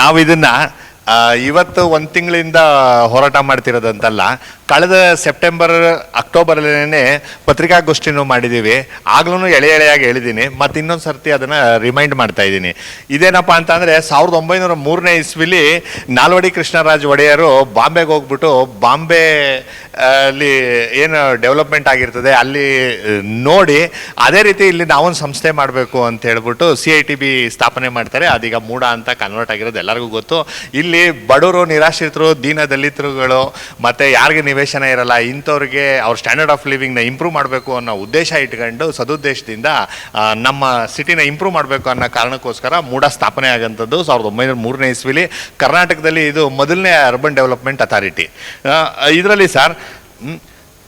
ನಾವು ಇದನ್ನ ಇವತ್ತು ಒಂದು ತಿಂಗಳಿಂದ ಹೋರಾಟ ಮಾಡ್ತಿರೋದಂತಲ್ಲ, ಕಳೆದ ಸೆಪ್ಟೆಂಬರ್ ಅಕ್ಟೋಬರಲ್ಲೇ ಪತ್ರಿಕಾಗೋಷ್ಠಿನೂ ಮಾಡಿದ್ದೀವಿ. ಆಗ್ಲೂ ಎಳೆಯಾಗಿ ಹೇಳಿದ್ದೀನಿ, ಮತ್ತು ಇನ್ನೊಂದು ಸರ್ತಿ ಅದನ್ನು ರಿಮೈಂಡ್ ಮಾಡ್ತಾ ಇದ್ದೀನಿ. ಇದೇನಪ್ಪ ಅಂತಂದರೆ 1903ನೇ ಇಸ್ವಿಲಿ ನಾಲ್ವಡಿ ಕೃಷ್ಣರಾಜ ಒಡೆಯರು ಬಾಂಬೆಗೆ ಹೋಗ್ಬಿಟ್ಟು ಬಾಂಬೆ ಅಲ್ಲಿ ಏನು ಡೆವಲಪ್ಮೆಂಟ್ ಆಗಿರ್ತದೆ ಅಲ್ಲಿ ನೋಡಿ ಅದೇ ರೀತಿ ಇಲ್ಲಿ ನಾವೊಂದು ಸಂಸ್ಥೆ ಮಾಡಬೇಕು ಅಂತ ಹೇಳ್ಬಿಟ್ಟು CITB ಸ್ಥಾಪನೆ ಮಾಡ್ತಾರೆ. ಅದೀಗ ಮೂಡ ಅಂತ ಕನ್ವರ್ಟ್ ಆಗಿರೋದು ಎಲ್ಲರಿಗೂ ಗೊತ್ತು. ಇಲ್ಲಿ ಬಡವರು, ನಿರಾಶ್ರಿತರು, ದೀನ ದಲಿತರುಗಳು ಮತ್ತು ಯಾರಿಗೆ ನಿವೇಶನ ಇರಲ್ಲ ಇಂಥವ್ರಿಗೆ ಅವ್ರ ಸ್ಟ್ಯಾಂಡರ್ಡ್ ಆಫ್ ಲಿವಿಂಗ್ನ ಇಂಪ್ರೂವ್ ಮಾಡಬೇಕು ಅನ್ನೋ ಉದ್ದೇಶ ಇಟ್ಕೊಂಡು ಸದುದ್ದೇಶದಿಂದ ನಮ್ಮ ಸಿಟಿನ ಇಂಪ್ರೂವ್ ಮಾಡಬೇಕು ಅನ್ನೋ ಕಾರಣಕ್ಕೋಸ್ಕರ ಮೂಡ ಸ್ಥಾಪನೆ ಆಗೋಂಥದ್ದು 1903ನೇ ಇಸ್ವಿಲಿ. ಕರ್ನಾಟಕದಲ್ಲಿ ಇದು ಮೊದಲನೇ ಅರ್ಬನ್ ಡೆವಲಪ್ಮೆಂಟ್ ಅಥಾರಿಟಿ. ಇದರಲ್ಲಿ ಸರ್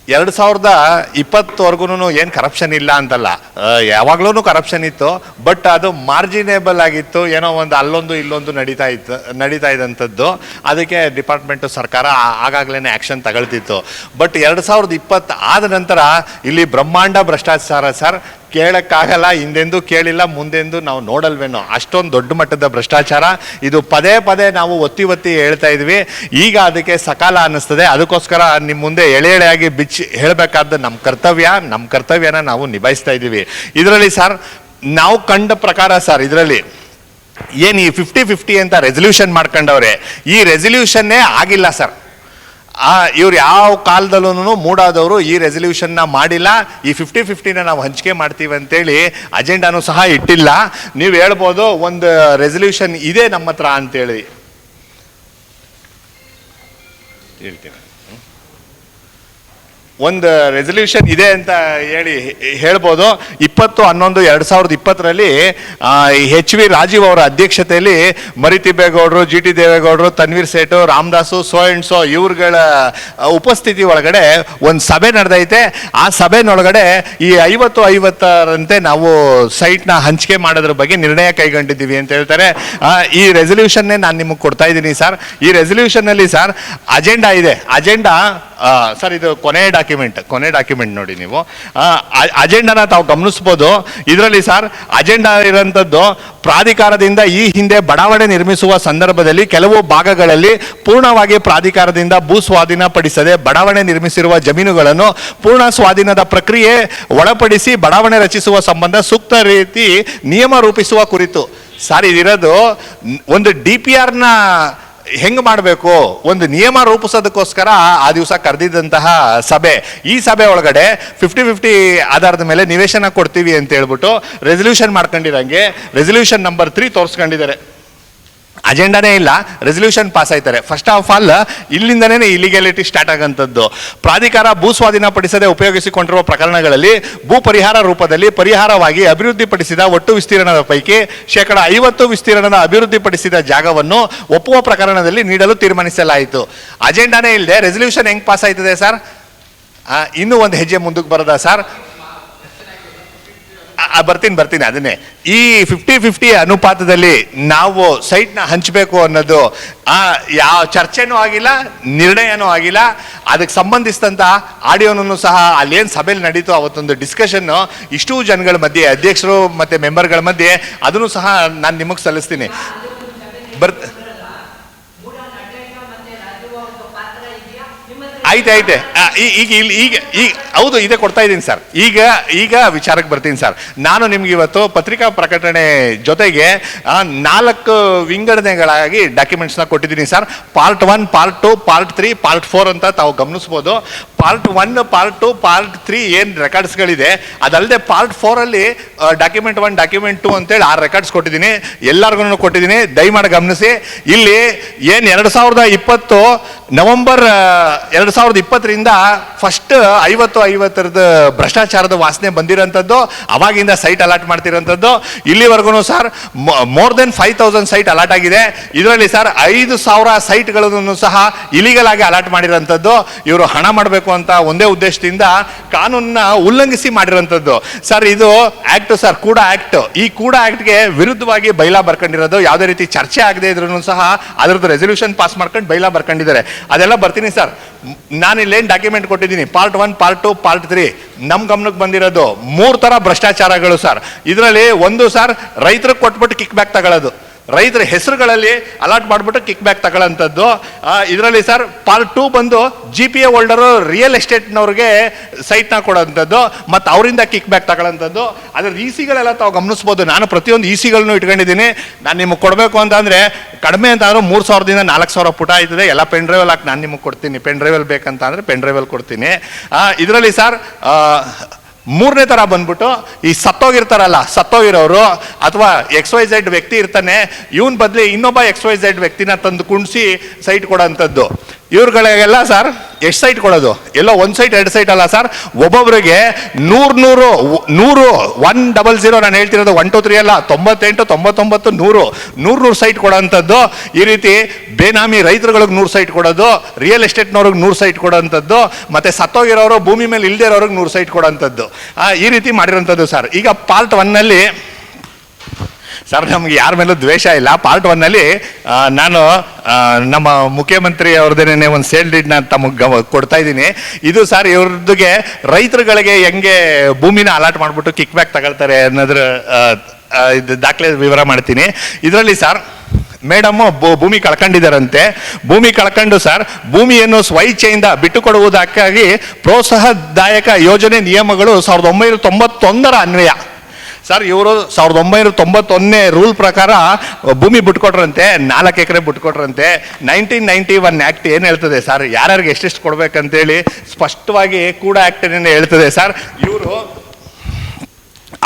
2020ವರೆಗೂ ಏನು ಕರಪ್ಷನ್ ಇಲ್ಲ ಅಂತಲ್ಲ, ಯಾವಾಗಲೂ ಕರಪ್ಷನ್ ಇತ್ತು. ಬಟ್ ಅದು ಮಾರ್ಜಿನೇಬಲ್ ಆಗಿತ್ತು, ಏನೋ ಒಂದು ಅಲ್ಲೊಂದು ಇಲ್ಲೊಂದು ನಡೀತಾ ಇದ್ದಂಥದ್ದು. ಅದಕ್ಕೆ ಡಿಪಾರ್ಟ್ಮೆಂಟು ಸರ್ಕಾರ ಆಗಾಗಲೇ ಆ್ಯಕ್ಷನ್ ತಗೊಳ್ತಿತ್ತು. ಬಟ್ 2020 ಆದ ನಂತರ ಇಲ್ಲಿ ಬ್ರಹ್ಮಾಂಡ ಭ್ರಷ್ಟಾಚಾರ ಸರ್, ಕೇಳಕ್ಕಾಗಲ್ಲ. ಹಿಂದೆಂದೂ ಕೇಳಿಲ್ಲ, ಮುಂದೆಂದೂ ನಾವು ನೋಡಲ್ವೇನೋ, ಅಷ್ಟೊಂದು ದೊಡ್ಡ ಮಟ್ಟದ ಭ್ರಷ್ಟಾಚಾರ. ಇದು ಪದೇ ಪದೇ ನಾವು ಒತ್ತಿ ಹೇಳ್ತಾ ಇದ್ವಿ. ಈಗ ಅದಕ್ಕೆ ಸಕಾಲ ಅನ್ನಿಸ್ತದೆ. ಅದಕ್ಕೋಸ್ಕರ ನಿಮ್ಮ ಮುಂದೆ ಎಳೆಯಾಗಿ ಬಿಚ್ಚಿ ಹೇಳಬೇಕಾದ ನಮ್ಮ ಕರ್ತವ್ಯನ ನಾವು ನಿಭಾಯಿಸ್ತಾ ಇದ್ದೀವಿ. ಇದರಲ್ಲಿ ಸರ್ ನಾವು ಕಂಡ ಪ್ರಕಾರ ಸರ್, ಇದರಲ್ಲಿ ಏನು ಈ 50-50 ಅಂತ ರೆಸಲ್ಯೂಷನ್ ಮಾಡ್ಕೊಂಡವ್ರೆ, ಈ ರೆಸಲ್ಯೂಷನ್ನೇ ಆಗಿಲ್ಲ ಸರ್. ಇವ್ರು ಯಾವ ಕಾಲದಲ್ಲೂ ಮೂಡಾದವರು ಈ ರೆಸಲ್ಯೂಷನ್ನ ಮಾಡಿಲ್ಲ. ಈ 50-50ನ ನಾವು ಹಂಚಿಕೆ ಮಾಡ್ತೀವಿ ಅಂತೇಳಿ ಅಜೆಂಡಾನು ಸಹ ಇಟ್ಟಿಲ್ಲ. ನೀವು ಹೇಳ್ಬೋದು ಒಂದು ರೆಸಲ್ಯೂಷನ್ ಇದೆ ನಮ್ಮ ಹತ್ರ ಅಂತೇಳಿ ಹೇಳ್ತೀನಿ. ಒಂದು ರೆಸಲ್ಯೂಷನ್ ಇದೆ ಅಂತ ಹೇಳ್ಬೋದು. 20/11/2020ರಲ್ಲಿ HV ರಾಜೀವ್ ಅವರ ಅಧ್ಯಕ್ಷತೆಯಲ್ಲಿ ಮರಿತಿಬ್ಬೇಗೌಡರು, GT ದೇವೇಗೌಡರು, ತನ್ವೀರ್ ಸೇಠು, ರಾಮದಾಸು, ಸೋ ಇವ್ರುಗಳ ಉಪಸ್ಥಿತಿ ಒಳಗಡೆ ಒಂದು ಸಭೆ ನಡೆದೈತೆ. ಆ ಸಭೆನೊಳಗಡೆ ಈ 50-50ರಂತೆ ನಾವು ಸೈಟ್ನ ಹಂಚಿಕೆ ಮಾಡೋದ್ರ ಬಗ್ಗೆ ನಿರ್ಣಯ ಕೈಗೊಂಡಿದ್ದೀವಿ ಅಂತ ಹೇಳ್ತಾರೆ. ಈ ರೆಸಲ್ಯೂಷನ್ನೇ ನಾನು ನಿಮಗೆ ಕೊಡ್ತಾ ಇದ್ದೀನಿ ಸರ್. ಈ ರೆಸಲ್ಯೂಷನ್ನಲ್ಲಿ ಸರ್ ಅಜೆಂಡಾ ಇದೆ. ಅಜೆಂಡಾ ಸರ್ ಇದು ಕೊನೆ ಡಾಕ್ಯುಮೆಂಟ್ ನೋಡಿ ನೀವು. ಅಜೆಂಡಾನ ತಾವು ಗಮನಿಸ್ಬೋದು. ಇದರಲ್ಲಿ ಸರ್ ಅಜೆಂಡಾ ಇರೋಂಥದ್ದು, ಪ್ರಾಧಿಕಾರದಿಂದ ಈ ಹಿಂದೆ ಬಡಾವಣೆ ನಿರ್ಮಿಸುವ ಸಂದರ್ಭದಲ್ಲಿ ಕೆಲವು ಭಾಗಗಳಲ್ಲಿ ಪೂರ್ಣವಾಗಿ ಪ್ರಾಧಿಕಾರದಿಂದ ಭೂ ಸ್ವಾಧೀನಪಡಿಸದೆ ಬಡಾವಣೆ ನಿರ್ಮಿಸಿರುವ ಜಮೀನುಗಳನ್ನು ಪೂರ್ಣ ಸ್ವಾಧೀನದ ಪ್ರಕ್ರಿಯೆ ಒಳಪಡಿಸಿ ಬಡಾವಣೆ ರಚಿಸುವ ಸಂಬಂಧ ಸೂಕ್ತ ರೀತಿ ನಿಯಮ ರೂಪಿಸುವ ಕುರಿತು. ಸರ್ ಇದಿರೋದು ಒಂದು DPRನ ಹೆಂಗೆ ಮಾಡಬೇಕು, ಒಂದು ನಿಯಮ ರೂಪಿಸೋದಕ್ಕೋಸ್ಕರ ಆ ದಿವಸ ಕರೆದಿದ್ದಂತಹ ಸಭೆ. ಈ ಸಭೆ ಒಳಗಡೆ 50-50 ಆಧಾರದ ಮೇಲೆ ನಿವೇಶನ ಕೊಡ್ತೀವಿ ಅಂತ ಹೇಳ್ಬಿಟ್ಟು ರೆಸಲ್ಯೂಷನ್ ಮಾಡ್ಕೊಂಡಿರಂಗೆ ರೆಸಲ್ಯೂಷನ್ ನಂಬರ್ 3 ತೋರಿಸ್ಕೊಂಡಿದ್ದಾರೆ. ಅಜೆಂಡಾನೇ ಇಲ್ಲ, ರೆಸಲ್ಯೂಷನ್ ಪಾಸ್ ಆಯ್ತಾರೆ. ಫಸ್ಟ್ ಆಫ್ ಆಲ್ ಇಲ್ಲಿಂದನೇ ಇಲಿಗ್ಯಾಲಿಟಿ ಸ್ಟಾರ್ಟ್ ಆಗೋಂಥದ್ದು. ಪ್ರಾಧಿಕಾರ ಭೂ ಸ್ವಾಧೀನಪಡಿಸದೆ ಉಪಯೋಗಿಸಿಕೊಂಡಿರುವ ಪ್ರಕರಣಗಳಲ್ಲಿ ಭೂ ಪರಿಹಾರ ರೂಪದಲ್ಲಿ ಪರಿಹಾರವಾಗಿ ಅಭಿವೃದ್ಧಿಪಡಿಸಿದ ಒಟ್ಟು ವಿಸ್ತೀರ್ಣದ ಪೈಕಿ 50% ವಿಸ್ತೀರ್ಣದ ಅಭಿವೃದ್ಧಿಪಡಿಸಿದ ಜಾಗವನ್ನು ಒಪ್ಪುವ ಪ್ರಕರಣದಲ್ಲಿ ನೀಡಲು ತೀರ್ಮಾನಿಸಲಾಯಿತು. ಅಜೆಂಡಾನೇ ಇಲ್ಲದೆ ರೆಸಲ್ಯೂಷನ್ ಹೆಂಗೆ ಪಾಸ್ ಆಯ್ತದೆ ಸರ್? ಇನ್ನೂ ಒಂದು ಹೆಜ್ಜೆ ಮುಂದಕ್ಕೆ ಬರೋದಾ ಸರ್? ಬರ್ತೀನಿ ಅದನ್ನೇ. ಈ 50-50 ಅನುಪಾತದಲ್ಲಿ ನಾವು ಸೈಟ್ನ ಹಂಚಬೇಕು ಅನ್ನೋದು ಯಾವ ಚರ್ಚೆನೂ ಆಗಿಲ್ಲ, ನಿರ್ಣಯನೂ ಆಗಿಲ್ಲ. ಅದಕ್ಕೆ ಸಂಬಂಧಿಸಿದಂಥ ಆಡಿಯೋನೂ ಸಹ ಅಲ್ಲೇನು ಸಭೆಯಲ್ಲಿ ನಡೀತು ಅವತ್ತೊಂದು ಡಿಸ್ಕಷನ್ನು ಇಷ್ಟೂ ಜನಗಳ ಮಧ್ಯೆ, ಅಧ್ಯಕ್ಷರು ಮತ್ತು ಮೆಂಬರ್ಗಳ ಮಧ್ಯೆ, ಅದನ್ನು ಸಹ ನಾನು ನಿಮಗೆ ಸಲ್ಲಿಸ್ತೀನಿ. ಐತೆ ಈಗ ಹೌದು ಇದೆ, ಕೊಡ್ತಾ ಇದ್ದೀನಿ ಸರ್. ಈಗ ವಿಚಾರಕ್ಕೆ ಬರ್ತೀನಿ ಸರ್. ನಾನು ನಿಮ್ಗೆ ಇವತ್ತು ಪತ್ರಿಕಾ ಪ್ರಕಟಣೆ ಜೊತೆಗೆ 4 ವಿಂಗಡಣೆಗಳಾಗಿ ಡಾಕ್ಯುಮೆಂಟ್ಸ್ನ ಕೊಟ್ಟಿದ್ದೀನಿ sir. Part 1, part 2, part 3, part 4 ಅಂತ ತಾವು ಗಮನಿಸ್ಬೋದು. ಪಾರ್ಟ್ 1, ಪಾರ್ಟ್ 2, ಪಾರ್ಟ್ 3 ಏನು ರೆಕಾರ್ಡ್ಸ್ಗಳಿದೆ, ಅದಲ್ಲದೆ ಪಾರ್ಟ್ 4ಅಲ್ಲಿ ಡಾಕ್ಯುಮೆಂಟ್ 1, ಡಾಕ್ಯುಮೆಂಟ್ 2 ಅಂತೇಳಿ 6 ರೆಕಾರ್ಡ್ಸ್ ಕೊಟ್ಟಿದ್ದೀನಿ. ಎಲ್ಲರಿಗೂ ಕೊಟ್ಟಿದ್ದೀನಿ, ದಯಮಾಡಿ ಗಮನಿಸಿ. ಇಲ್ಲಿ ಏನು 2020 ನವೆಂಬರ್ 2020ರಿಂದ ಫಸ್ಟ್ 50-50ರದ ಭ್ರಷ್ಟಾಚಾರದ ವಾಸನೆ ಬಂದಿರೋಂಥದ್ದು, ಅವಾಗಿಂದ ಸೈಟ್ ಅಲಾಟ್ ಮಾಡ್ತಿರೋಂಥದ್ದು. ಇಲ್ಲಿವರೆಗೂ sir more than 5000 site allot ಆಗಿದೆ. ಇದರಲ್ಲಿ ಸರ್ 5000 ಸೈಟ್ಗಳನ್ನು ಸಹ ಇಲಿಗಲ್ ಆಗಿ ಅಲಾಟ್ ಮಾಡಿರೋಂಥದ್ದು. ಇವರು ಹಣ ಮಾಡಬೇಕು ಅಂತ ಒಂದೇ ಉದ್ದೇಶದಿಂದ ಕಾನೂನನ್ನ ಉಲ್ಲಂಘಿಸಿ ಮಾಡಿರೋಂಥದ್ದು ಸರ್. ಇದು ಆಕ್ಟ್ ಸರ್, ಕೂಡ ಆಕ್ಟ್. ಈ ಕೂಡ ಆಕ್ಟ್ಗೆ ವಿರುದ್ಧವಾಗಿ ಬೈಲಾ ಬರ್ಕೊಂಡಿರೋದು. ಯಾವುದೇ ರೀತಿ ಚರ್ಚೆ ಆಗದೆ ಇದ್ರೂ ಸಹ ಅದರದ್ದು ರೆಸಲ್ಯೂಷನ್ ಪಾಸ್ ಮಾಡ್ಕೊಂಡು ಬೈಲಾ ಬರ್ಕೊಂಡಿದ್ದಾರೆ. ಅದೆಲ್ಲ ಬರ್ತೀನಿ ಸರ್. ನಾನು ಇಲ್ಲೇನು ಡಾಕ್ಯುಮೆಂಟ್ ಕೊಟ್ಟಿದ್ದೀನಿ, ಪಾರ್ಟ್ 1, ಪಾರ್ಟ್ 2, ಪಾರ್ಟ್ 3 ನಮ್ಮ ಗಮನಕ್ಕೆ ಬಂದಿರೋದು 3 ಥರ ಭ್ರಷ್ಟಾಚಾರಗಳು ಸರ್. ಇದರಲ್ಲಿ ಒಂದು ಸರ್, ರೈತರಿಗೆ ಕೊಟ್ಬಿಟ್ಟು ಕಿಕ್ ಬ್ಯಾಕ್ ತಗೊಳ್ಳೋದು. ರೈತರ ಹೆಸರುಗಳಲ್ಲಿ ಅಲಾಟ್ ಮಾಡಿಬಿಟ್ಟು ಕಿಕ್ ಬ್ಯಾಕ್ ತಗೊಳ್ಳೋಂಥದ್ದು. ಇದರಲ್ಲಿ ಸರ್ ಪಾರ್ಟ್ 2 ಬಂದು GPA ಹೋಲ್ಡರು ರಿಯಲ್ ಎಸ್ಟೇಟ್ನವ್ರಿಗೆ ಸೈಟ್ನ ಕೊಡೋಂಥದ್ದು ಮತ್ತು ಅವರಿಂದ ಕಿಕ್ ಬ್ಯಾಕ್ ತಗೊಳ್ಳೋಂಥದ್ದು. ಅದ್ರ ECಗಳೆಲ್ಲ ತಾವು ಗಮನಿಸ್ಬೋದು. ನಾನು ಪ್ರತಿಯೊಂದು ECಗಳನ್ನು ಇಟ್ಕೊಂಡಿದ್ದೀನಿ. ನಾನು ನಿಮಗೆ ಕೊಡಬೇಕು ಅಂತಂದರೆ ಕಡಿಮೆ ಅಂತ ಅಂದ್ರೆ 3000ದಿಂದ 4000 ಪುಟ ಆಯ್ತದೆ. ಎಲ್ಲ ಪೆನ್ ಡ್ರೈವಲ್ಲಿ ಹಾಕಿ ನಾನು ನಿಮಗೆ ಕೊಡ್ತೀನಿ. ಪೆನ್ ಡ್ರೈವಲ್ಲಿ ಬೇಕಂತ ಅಂದರೆ ಪೆನ್ ಡ್ರೈವಲ್ಲಿ ಕೊಡ್ತೀನಿ. ಇದರಲ್ಲಿ ಸರ್ ಮೂರನೇ ಥರ ಬಂದ್ಬಿಟ್ಟು ಈ ಸತ್ತೋಗಿರೋರು ಅಥವಾ XYZ ವ್ಯಕ್ತಿ ಇರ್ತಾನೆ, ಇವನ್ ಬದಲಿ ಇನ್ನೊಬ್ಬ XYZ ವ್ಯಕ್ತಿನ ತಂದು ಕುಣಿಸಿ ಸೈಟ್ ಕೊಡೋಂಥದ್ದು. ಇವ್ರುಗಳಿಗೆಲ್ಲ ಸರ್ ಎಷ್ಟು ಸೈಟ್ ಕೊಡೋದು? ಎಲ್ಲೋ 1 ಸೈಟ್ 2 ಸೈಟ್ ಅಲ್ಲ ಸರ್, ಒಬ್ಬೊಬ್ಬರಿಗೆ 100 100 ನಾನು ಹೇಳ್ತಿರೋದು 1 2 3 ಅಲ್ಲ, 98 99 100 ಸೈಟ್ ಕೊಡೋಂಥದ್ದು. ಈ ರೀತಿ ಬೇನಾಮಿ ರೈತರುಗಳಿಗೆ 100 ಸೈಟ್ ಕೊಡೋದು, ರಿಯಲ್ ಎಸ್ಟೇಟ್ನವ್ರಿಗೆ 100 ಸೈಟ್ ಕೊಡೋಂಥದ್ದು, ಮತ್ತೆ ಸತ್ತೋಗಿರೋರು ಭೂಮಿ ಮೇಲೆ ಇಲ್ದೇ ಇರೋರಿಗೆ 100 ಸೈಟ್ ಕೊಡೋಂಥದ್ದು. ಈ ರೀತಿ ಮಾಡಿರೋಂಥದ್ದು ಸರ್. ಈಗ ಪಾರ್ಟ್ 1ನಲ್ಲಿ ಸರ್ ನಮ್ಗೆ ಯಾರ ಮೇಲೂ ದ್ವೇಷ ಇಲ್ಲ. ಪಾರ್ಟ್ 1ನಲ್ಲಿ ನಾನು ನಮ್ಮ ಮುಖ್ಯಮಂತ್ರಿ ಅವ್ರದ್ದೇನೆ ಒಂದು ಸೇಲ್ ಡೀಡ್ನ ತಮಗೆ ಕೊಡ್ತಾ ಇದ್ದೀನಿ. ಇದು ಸರ್ ಇವ್ರದ್ದಿಗೆ ರೈತರುಗಳಿಗೆ ಹೆಂಗೆ ಭೂಮಿನ ಅಲಾಟ್ ಮಾಡಿಬಿಟ್ಟು ಕಿಕ್ ಬ್ಯಾಕ್ ತಗೊಳ್ತಾರೆ ಅನ್ನೋದ್ರ ಇದು ದಾಖಲೆ ವಿವರ ಮಾಡ್ತೀನಿ. ಇದರಲ್ಲಿ ಸರ್ ಮೇಡಮ್ ಭೂಮಿ ಕಳ್ಕೊಂಡಿದ್ದಾರಂತೆ. ಭೂಮಿ ಕಳ್ಕೊಂಡು ಸರ್ ಭೂಮಿಯನ್ನು ಸ್ವಇಚ್ಛೆಯಿಂದ ಬಿಟ್ಟುಕೊಡುವುದಕ್ಕಾಗಿ ಪ್ರೋತ್ಸಾಹದಾಯಕ ಯೋಜನೆ ನಿಯಮಗಳು 1991 ಅನ್ವಯ ಸರ್ ಇವರು 1991 ರೂಲ್ ಪ್ರಕಾರ ಭೂಮಿ ಬಿಟ್ಕೊಟ್ರಂತೆ, 4 ಎಕರೆ ಬಿಟ್ಕೊಟ್ರಂತೆ. 1991 ಆ್ಯಕ್ಟ್ ಏನು ಹೇಳ್ತದೆ ಸರ್, ಯಾರ್ಯಾರಿಗೆ ಎಷ್ಟೆಷ್ಟು ಕೊಡ್ಬೇಕಂತೇಳಿ ಸ್ಪಷ್ಟವಾಗಿ ಕೂಡ ಆ್ಯಕ್ಟನ್ನೇ ಹೇಳ್ತದೆ ಸರ್. ಇವರು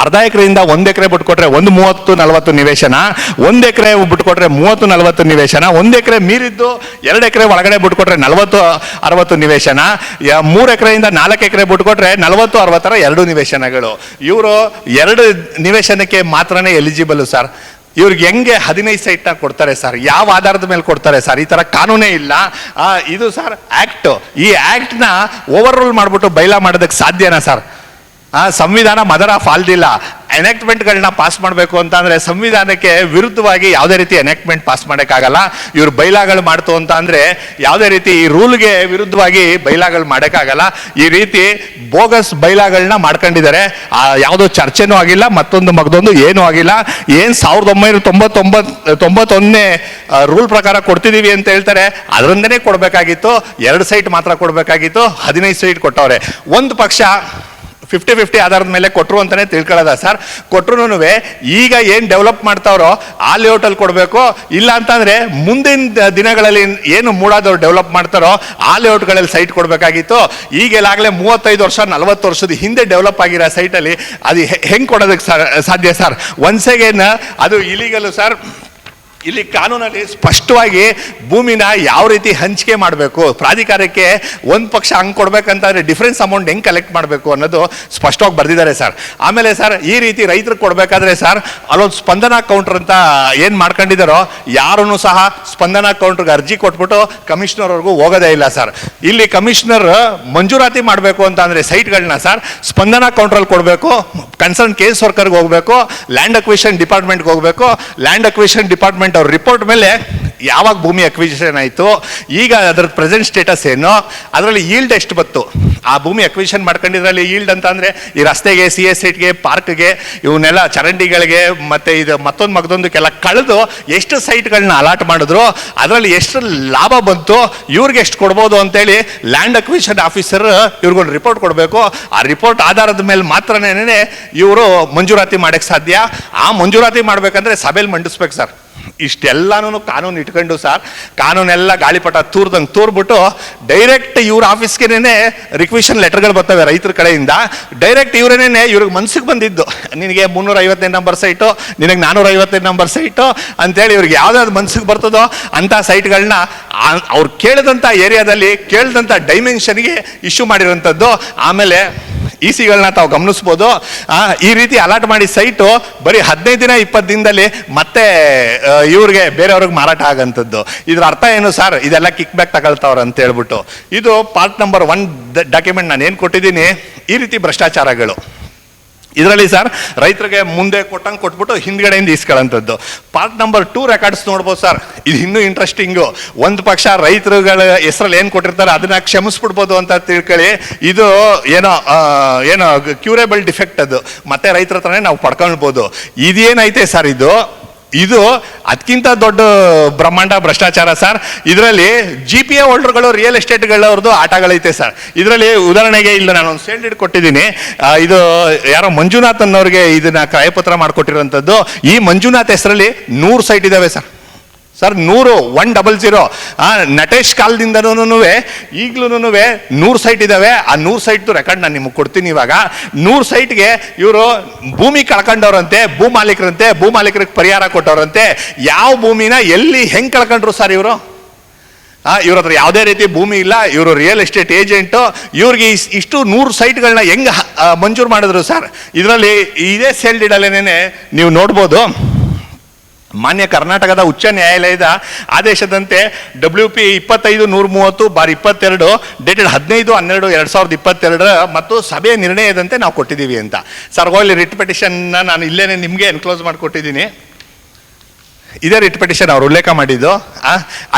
ಅರ್ಧ ಎಕರೆಯಿಂದ 1 ಎಕರೆ ಬಿಟ್ಕೊಟ್ರೆ 30-40 ನಿವೇಶನ, 1 ಎಕರೆ ಬಿಟ್ಕೊಟ್ರೆ 30-40 ನಿವೇಶನ, 1 ಎಕರೆ ಮೀರಿದ್ದು 2 ಎಕರೆ ಒಳಗಡೆ ಬಿಟ್ಕೊಟ್ರೆ 40-60 ನಿವೇಶನ, 3 ಎಕರೆಯಿಂದ 4 ಎಕರೆ ಬಿಟ್ಕೊಟ್ರೆ 40-60 2 ನಿವೇಶನಗಳು. ಇವರು 2 ನಿವೇಶನಕ್ಕೆ ಮಾತ್ರನೇ ಎಲಿಜಿಬಲ್ ಸರ್. ಇವ್ರಿಗೆ ಹೆಂಗೆ 15 ಸೈಟ್ನ ಕೊಡ್ತಾರೆ ಸರ್? ಯಾವ ಆಧಾರದ ಮೇಲೆ ಕೊಡ್ತಾರೆ ಸರ್? ಈ ಥರ ಕಾನೂನೇ ಇಲ್ಲ. ಇದು ಸರ್ ಆ್ಯಕ್ಟ್. ಈ ಆ್ಯಕ್ಟ್ನ ಓವರ್ ರೂಲ್ ಮಾಡಿಬಿಟ್ಟು ಬೈಲಾ ಮಾಡೋದಕ್ಕೆ ಸಾಧ್ಯನಾ ಸರ್? ಸಂವಿಧಾನ ಮದರ್ ಆಫ್ ಆಲ್ದಿಲ್ಲ. ಎನೆಕ್ಟ್ಮೆಂಟ್ಗಳನ್ನ ಪಾಸ್ ಮಾಡಬೇಕು ಅಂತಂದರೆ ಸಂವಿಧಾನಕ್ಕೆ ವಿರುದ್ಧವಾಗಿ ಯಾವುದೇ ರೀತಿ ಎನೆಕ್ಟ್ಮೆಂಟ್ ಪಾಸ್ ಮಾಡೋಕ್ಕಾಗಲ್ಲ. ಇವರು ಬೈಲಾಗಳು ಮಾಡ್ತು ಅಂತ ಅಂದರೆ ಯಾವುದೇ ರೀತಿ ಈ ರೂಲ್ಗೆ ವಿರುದ್ಧವಾಗಿ ಬೈಲಾಗಳು ಮಾಡೋಕ್ಕಾಗಲ್ಲ. ಈ ರೀತಿ ಬೋಗಸ್ ಬೈಲಾಗಳನ್ನ ಮಾಡ್ಕೊಂಡಿದ್ದಾರೆ. ಯಾವುದೋ ಚರ್ಚೆನೂ ಆಗಿಲ್ಲ, ಮಗದೊಂದು ಏನೂ ಆಗಿಲ್ಲ. ಏನು 1991 ರೂಲ್ ಪ್ರಕಾರ ಕೊಡ್ತಿದ್ದೀವಿ ಅಂತ ಹೇಳ್ತಾರೆ, ಅದರಿಂದನೇ ಕೊಡಬೇಕಾಗಿತ್ತು. 2 ಸೈಟ್ ಮಾತ್ರ ಕೊಡಬೇಕಾಗಿತ್ತು, 15 ಸೈಟ್ ಕೊಟ್ಟವ್ರೆ. ಒಂದು ಪಕ್ಷ 50-50 ಆಧಾರದ ಮೇಲೆ ಕೊಟ್ಟರು ಅಂತಲೇ ತಿಳ್ಕೊಳ್ಳೋದ ಸರ್. ಕೊಟ್ಟರು ಈಗ ಏನು ಡೆವಲಪ್ ಮಾಡ್ತಾವ್ರೋ ಆ ಲೇಔಟಲ್ಲಿ ಕೊಡಬೇಕು. ಇಲ್ಲ ಅಂತಂದರೆ ಮುಂದಿನ ದಿನಗಳಲ್ಲಿ ಏನು ಮೂಡಾದವ್ರು ಡೆವಲಪ್ ಮಾಡ್ತಾರೋ ಆ ಲೇಔಟ್ಗಳಲ್ಲಿ ಸೈಟ್ ಕೊಡಬೇಕಾಗಿತ್ತು. ಈಗೆಲ್ಲಾಗಲೇ 35 ವರ್ಷ 40 ವರ್ಷದ ಹಿಂದೆ ಡೆವಲಪ್ ಆಗಿರೋ ಸೈಟಲ್ಲಿ ಅದು ಹೆಂಗೆ ಕೊಡೋದಕ್ಕೆ ಸಾಧ್ಯ ಸರ್? ಒನ್ಸ್ ಅಗೇನ್ ಅದು ಇಲೀಗಲು ಸರ್. ಇಲ್ಲಿ ಕಾನೂನಲ್ಲಿ ಸ್ಪಷ್ಟವಾಗಿ ಭೂಮಿನ ಯಾವ ರೀತಿ ಹಂಚಿಕೆ ಮಾಡಬೇಕು, ಪ್ರಾಧಿಕಾರಕ್ಕೆ ಒಂದು ಪಕ್ಷ ಹಂಗೆ ಕೊಡ್ಬೇಕಂತಂದರೆ ಡಿಫ್ರೆನ್ಸ್ ಅಮೌಂಟ್ ಹೆಂಗೆ ಕಲೆಕ್ಟ್ ಮಾಡಬೇಕು ಅನ್ನೋದು ಸ್ಪಷ್ಟವಾಗಿ ಬರೆದಿದ್ದಾರೆ ಸರ್. ಆಮೇಲೆ ಸರ್ ಈ ರೀತಿ ರೈತರಿಗೆ ಕೊಡಬೇಕಾದ್ರೆ ಸರ್ ಅಲ್ಲೊಂದು ಸ್ಪಂದನಾ ಕೌಂಟ್ರ್ ಅಂತ ಏನು ಮಾಡ್ಕೊಂಡಿದ್ದಾರೋ ಯಾರೂ ಸಹ ಸ್ಪಂದನಾ ಕೌಂಟ್ರಿಗೆ ಅರ್ಜಿ ಕೊಟ್ಬಿಟ್ಟು ಕಮಿಷನರ್ವರೆಗೂ ಹೋಗೋದೇ ಇಲ್ಲ ಸರ್. ಇಲ್ಲಿ ಕಮಿಷನರ್ ಮಂಜೂರಾತಿ ಮಾಡಬೇಕು ಅಂತ ಅಂದರೆ ಸೈಟ್ಗಳನ್ನ ಸರ್ ಸ್ಪಂದನಾ ಕೌಂಟ್ರಲ್ಲಿ ಕೊಡಬೇಕು, ಕನ್ಸರ್ನ್ ಕೇಸ್ ವರ್ಕರ್ಗೆ ಹೋಗಬೇಕು, ಲ್ಯಾಂಡ್ ಅಕ್ವಿಷನ್ ಡಿಪಾರ್ಟ್ಮೆಂಟ್ಗೆ ಹೋಗಬೇಕು. ಲ್ಯಾಂಡ್ ಅಕ್ವಿಷನ್ ಡಿಪಾರ್ಟ್ಮೆಂಟ್ ಅವ್ರ ರಿಪೋರ್ಟ್ ಮೇಲೆ ಯಾವಾಗ ಭೂಮಿ ಅಕ್ವಿಷನ್ ಆಯಿತು, ಈಗ ಅದರ ಪ್ರೆಸೆಂಟ್ ಸ್ಟೇಟಸ್ ಏನು, ಅದರಲ್ಲಿ ಈಲ್ಡ್ ಎಷ್ಟು ಬತ್ತು, ಆ ಭೂಮಿ ಅಕ್ವಿಷನ್ ಮಾಡ್ಕೊಂಡಿದ್ರಲ್ಲಿ ಈಲ್ಡ್ ಅಂತ ಅಂದರೆ ಈ ರಸ್ತೆಗೆ, CS ಸೈಟ್ಗೆ, ಪಾರ್ಕ್ಗೆ, ಇವನ್ನೆಲ್ಲ ಚರಂಡಿಗಳಿಗೆ ಮತ್ತು ಇದು ಮಗದೊಂದಕ್ಕೆಲ್ಲ ಕಳೆದು ಎಷ್ಟು ಸೈಟ್ಗಳನ್ನ ಅಲಾಟ್ ಮಾಡಿದ್ರು, ಅದರಲ್ಲಿ ಎಷ್ಟು ಲಾಭ ಬಂತು, ಇವ್ರಿಗೆ ಎಷ್ಟು ಕೊಡ್ಬೋದು ಅಂತೇಳಿ ಲ್ಯಾಂಡ್ ಅಕ್ವಿಷನ್ ಆಫೀಸರ್ ಇವ್ರಿಗೊಂದು ರಿಪೋರ್ಟ್ ಕೊಡಬೇಕು. ಆ ರಿಪೋರ್ಟ್ ಆಧಾರದ ಮೇಲೆ ಮಾತ್ರನೇ ಇವರು ಮಂಜೂರಾತಿ ಮಾಡೋಕ್ಕೆ ಸಾಧ್ಯ. ಆ ಮಂಜೂರಾತಿ ಮಾಡಬೇಕಂದ್ರೆ ಸಭೆಯಲ್ಲಿ ಮಂಡಿಸ್ಬೇಕು ಸರ್. ಇಷ್ಟೆಲ್ಲನೂ ಕಾನೂನು ಇಟ್ಕೊಂಡು ಸರ್ ಕಾನೂನೆಲ್ಲ ಗಾಳಿಪಟ ತೂರ್ಬಿಟ್ಟು ಡೈರೆಕ್ಟ್ ಇವ್ರ ಆಫೀಸ್ಗೆನೇ ರಿಕ್ವಿಷನ್ ಲೆಟರ್ಗಳು ಬರ್ತವೆ ರೈತರ ಕಡೆಯಿಂದ. ಡೈರೆಕ್ಟ್ ಇವರೇನೇ ಇವ್ರಿಗೆ ಮನ್ಸಿಗೆ ಬಂದಿದ್ದು, ನಿನಗೆ 358 ನಂಬರ್ ಸೈಟು, ನಿನಗೆ 458 ನಂಬರ್ ಸೈಟು ಅಂತೇಳಿ ಇವ್ರಿಗೆ ಯಾವ್ದಾದ್ರು ಮನ್ಸಿಗೆ ಬರ್ತದೋ ಅಂಥ ಸೈಟ್ಗಳನ್ನ ಅವ್ರು ಕೇಳಿದಂಥ ಏರಿಯಾದಲ್ಲಿ ಕೇಳಿದಂಥ ಡೈಮೆನ್ಷನ್ಗೆ ಇಶ್ಯೂ ಮಾಡಿರೋಂಥದ್ದು. ಆಮೇಲೆ ECಗಳನ್ನ ತಾವು ಗಮನಿಸ್ಬೋದು. ಈ ರೀತಿ ಅಲಾಟ್ ಮಾಡಿ ಸೈಟು ಬರೀ 15 ದಿನ 20 ದಿನದಲ್ಲಿ ಮತ್ತೆ ಇವ್ರಿಗೆ ಬೇರೆಯವ್ರಿಗೆ ಮಾರಾಟ ಆಗಂಥದ್ದು. ಇದ್ರ ಅರ್ಥ ಏನು ಸರ್? ಇದೆಲ್ಲ ಕಿಕ್ ಬ್ಯಾಕ್ ತಗೊಳ್ತಾವ್ರ ಅಂತ ಹೇಳ್ಬಿಟ್ಟು. ಇದು ಪಾರ್ಟ್ ನಂಬರ್ 1 ಡಾಕ್ಯುಮೆಂಟ್ ನಾನು ಏನು ಕೊಟ್ಟಿದ್ದೀನಿ. ಈ ರೀತಿ ಭ್ರಷ್ಟಾಚಾರಗಳು ಇದರಲ್ಲಿ ಸರ್ ರೈತರಿಗೆ ಮುಂದೆ ಕೊಟ್ಟಂಗೆ ಕೊಟ್ಬಿಟ್ಟು ಹಿಂದ್ಗಡೆಯಿಂದ ಇಸ್ಕೊಳ್ಳೋಂಥದ್ದು. ಪಾರ್ಟ್ ನಂಬರ್ 2 ರೆಕಾರ್ಡ್ಸ್ ನೋಡ್ಬೋದು ಸರ್. ಇದು ಇನ್ನೂ ಇಂಟ್ರೆಸ್ಟಿಂಗು. ಒಂದು ಪಕ್ಷ ರೈತರುಗಳ ಹೆಸರಲ್ಲಿ ಏನು ಕೊಟ್ಟಿರ್ತಾರೆ ಅದನ್ನ ಕ್ಷಮಿಸ್ಬಿಡ್ಬೋದು ಅಂತ ತಿಳ್ಕೊಳ್ಳಿ. ಇದು ಏನೋ ಕ್ಯೂರೇಬಲ್ ಡಿಫೆಕ್ಟ್, ಅದು ಮತ್ತೆ ರೈತರ ಹತ್ರನೇ ನಾವು ಪಡ್ಕೊಳ್ಬೋದು. ಇದೇನೈತೆ ಸರ್, ಇದು ಇದು ಅದಕ್ಕಿಂತ ದೊಡ್ಡ ಬ್ರಹ್ಮಾಂಡ ಭ್ರಷ್ಟಾಚಾರ ಸರ್. ಇದರಲ್ಲಿ GPA ಹೋಲ್ಡರ್ಗಳು ರಿಯಲ್ ಎಸ್ಟೇಟ್ಗಳವ್ರದ್ದು ಆಟಗಳೈತೆ ಸರ್. ಇದರಲ್ಲಿ ಉದಾಹರಣೆಗೆ ಇಲ್ಲ ನಾನು ಒಂದು ಸೇಲ್ ಡೀಡ್ ಕೊಟ್ಟಿದ್ದೀನಿ. ಇದು ಯಾರೋ ಮಂಜುನಾಥ್ ಅನ್ನೋರಿಗೆ ಇದನ್ನ ಕ್ರಯಪತ್ರ ಮಾಡಿಕೊಟ್ಟಿರೋಂಥದ್ದು. ಈ ಮಂಜುನಾಥ್ ಹೆಸರಲ್ಲಿ 100 ಸೈಟ್ ಇದಾವೆ ಸರ್. 100 ನಟೇಶ್ ಕಾಲದಿಂದನೂ ಈಗ್ಲೂ 100 ಸೈಟ್ ಇದಾವೆ. ಆ 100 ಸೈಟ್ದು ರೆಕಾರ್ಡ್ ನಾನು ನಿಮಗೆ ಕೊಡ್ತೀನಿ. ಇವಾಗ 100 ಸೈಟ್ಗೆ ಇವರು ಭೂಮಿ ಕಳ್ಕೊಂಡವ್ರಂತೆ, ಭೂಮಾಲೀಕರಿಗೆ ಪರಿಹಾರ ಕೊಟ್ಟವ್ರಂತೆ. ಯಾವ ಭೂಮಿನ ಎಲ್ಲಿ ಹೆಂಗ್ ಕಳ್ಕೊಂಡ್ರು ಸರ್ ಇವರು? ಇವ್ರ ಹತ್ರ ಯಾವುದೇ ರೀತಿ ಭೂಮಿ ಇಲ್ಲ, ಇವರು ರಿಯಲ್ ಎಸ್ಟೇಟ್ ಏಜೆಂಟು. ಇವ್ರಿಗೆ ಇಷ್ಟು 100 ಸೈಟ್ಗಳನ್ನ ಹೆಂಗ್ ಮಂಜೂರು ಮಾಡಿದ್ರು ಸರ್? ಇದರಲ್ಲಿ ಇದೇ ಸೇಲ್ ಡೀಡಲ್ಲೇನೆ ನೀವು ನೋಡ್ಬೋದು. ಮಾನ್ಯ ಕರ್ನಾಟಕದ ಉಚ್ಚ ನ್ಯಾಯಾಲಯದ ಆದೇಶದಂತೆ WP 25/130/22 ಡೇಟೆಡ್ 15/12/2022 ಮತ್ತು ಸಭೆಯ ನಿರ್ಣಯದಂತೆ ನಾವು ಕೊಟ್ಟಿದ್ದೀವಿ ಅಂತ ಸರ್. ಹೋಗ್ಲಿ ರಿಟ್ ಪಿಟಿಷನ್ನ ನಾನು ಇಲ್ಲೇನೆ ನಿಮಗೆ ಎನ್ಕ್ಲೋಸ್ ಮಾಡಿಕೊಟ್ಟಿದ್ದೀನಿ. ಇದೇ ರಿಟ್ ಪಿಟಿಷನ್ ಅವ್ರು ಉಲ್ಲೇಖ ಮಾಡಿದ್ದು.